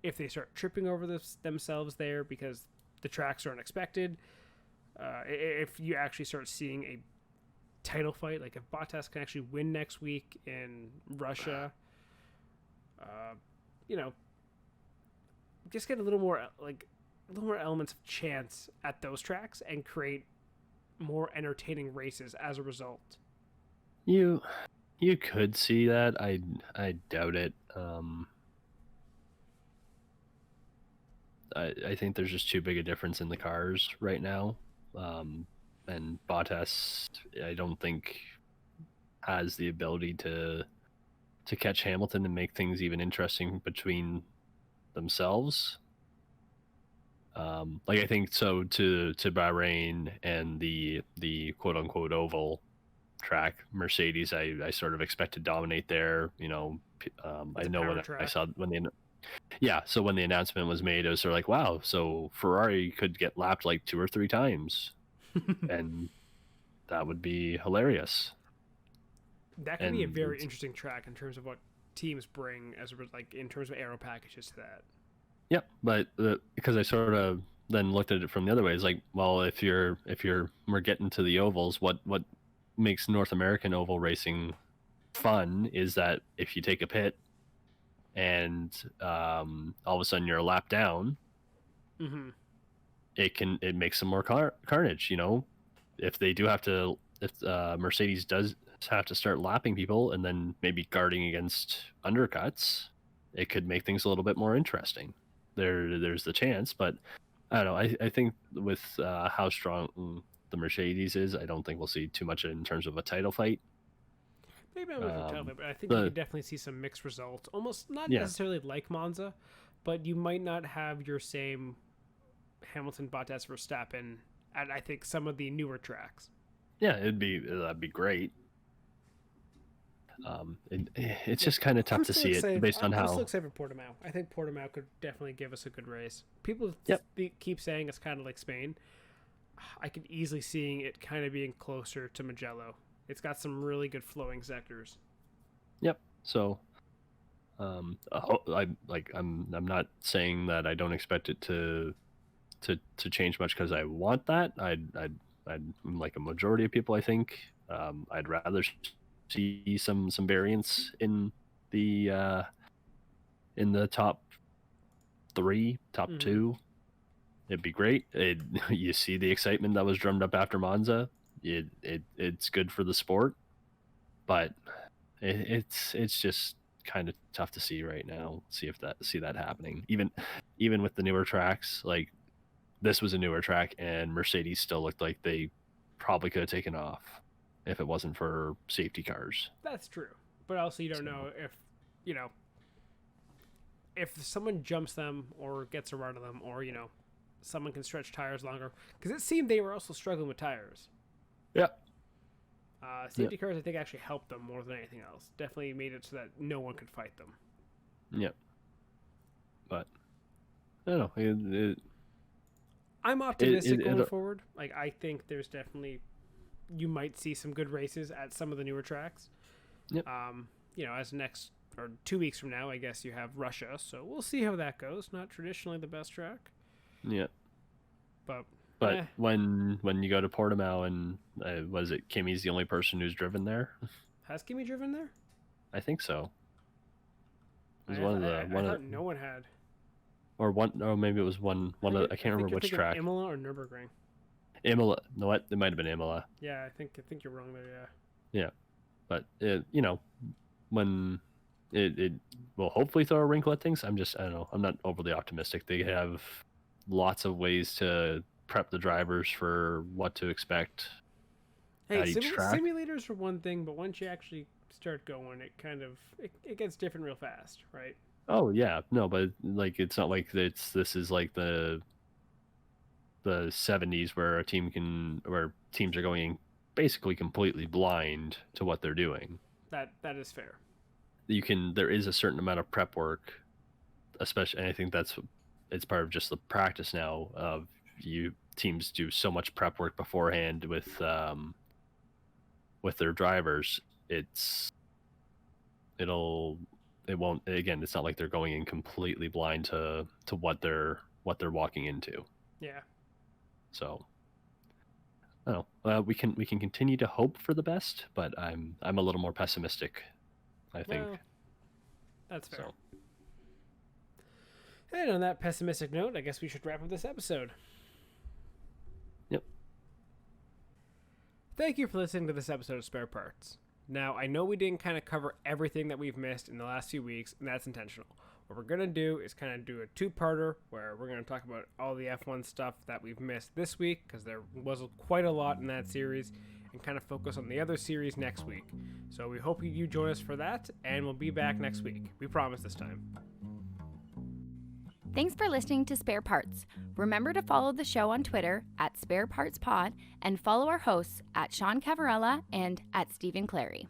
if they start tripping over themselves there because the tracks are unexpected. If you actually start seeing a title fight, like if Bottas can actually win next week in Russia, just get a little more elements of chance at those tracks and create more entertaining races as a result. You could see that. I doubt it. I think there's just too big a difference in the cars right now. And Bottas, I don't think has the ability to catch Hamilton and make things even interesting between themselves. Like I think so to Bahrain and the quote unquote oval track, Mercedes, I sort of expect to dominate there. I It's a know power when I track. saw yeah, so when the announcement was made, it was sort of like, wow, so Ferrari could get lapped like 2 or 3 times, and that would be hilarious. That could be a And very interesting track in terms of what teams bring like in terms of aero packages to that. yeah, but because I sort of then looked at it from the other way, it's like, well, if we're getting to the ovals, what makes North American oval racing fun is that if you take a pit and all of a sudden you're a lap down, Mm-hmm. it makes some more carnage. If they do have to, if Mercedes does have to start lapping people and then maybe guarding against undercuts, it could make things a little bit more interesting. There's the chance, but I don't know. I think with how strong the Mercedes is, I don't think we'll see too much in terms of a title fight. Maybe not much of a title, but I think we The could definitely see some mixed results. Almost not Yeah, necessarily like Monza, but you might not have your same Hamilton, Bottas, Verstappen at I think some of the newer tracks. yeah, that'd be great. It's just kind of tough I'm to still see it excited. based on I'm still how. excited for Portimao. I think Portimao could definitely give us a good race. People Yep. keep saying it's kind of like Spain. I could easily seeing it kind of being closer to Mugello. It's got some really good flowing sectors. Yep. So, I'm not saying that I don't expect it to change much because I want that. I'd like a majority of people. I think I'd rather see some variance in the top three, top Mm-hmm. two. It'd be great. You see the excitement that was drummed up after Monza. It's good for the sport, but it's just kind of tough to see right now. See that happening. Even with the newer tracks, like this was a newer track, and Mercedes still looked like they probably could have taken off if it wasn't for safety cars. That's true, but also you don't So know if you know if someone jumps them or gets around them or someone can stretch tires longer because it seemed they were also struggling with tires. yeah, yeah, Safety cars, I think, actually helped them more than anything else. Definitely made it so that no one could fight them. yeah. But I don't know. I'm It, optimistic it, going it, forward. Like, I think there's definitely you might see some good races at some of the newer tracks. Yep. As next or 2 weeks from now, I guess you have Russia, so we'll see how that goes. Not traditionally the best track, yeah. but But when you go to Portimao and was it Kimmy's the only person who's driven there? has Kimi driven there? I think so. It was I thought no one had. or maybe it was one of I can't remember which track. Imola or Nürburgring. Imola. No, what? It might have been Imola. Yeah, I think you're wrong there. Yeah, but when it will hopefully throw a wrinkle at things. I don't know. I'm not overly optimistic. They have lots of ways to prep the drivers for what to expect Hey, at each track. simulators are one thing, but once you actually start going, it gets different real fast, right? Oh yeah, no, but like it's not like this is like the 70s where where teams are going basically completely blind to what they're doing. That is fair. There is a certain amount of prep work, especially, and I think it's part of just the practice now of teams do so much prep work beforehand with their drivers. It won't, again, it's not like they're going in completely blind to what they're walking into. Yeah. So I don't know. We can continue to hope for the best, but I'm a little more pessimistic, I think. Well, that's fair. So. And on that pessimistic note, I guess we should wrap up this episode. Yep. Thank you for listening to this episode of Spare Parts. Now, I know we didn't kind of cover everything that we've missed in the last few weeks, and that's intentional. What we're going to do is kind of do a two-parter where we're going to talk about all the F1 stuff that we've missed this week, because there was quite a lot in that series, and kind of focus on the other series next week. So we hope you join us for that, and we'll be back next week. We promise this time. Thanks for listening to Spare Parts. Remember to follow the show on Twitter @SparePartsPod and follow our hosts @Sean Cavarella and @Stephen Clary.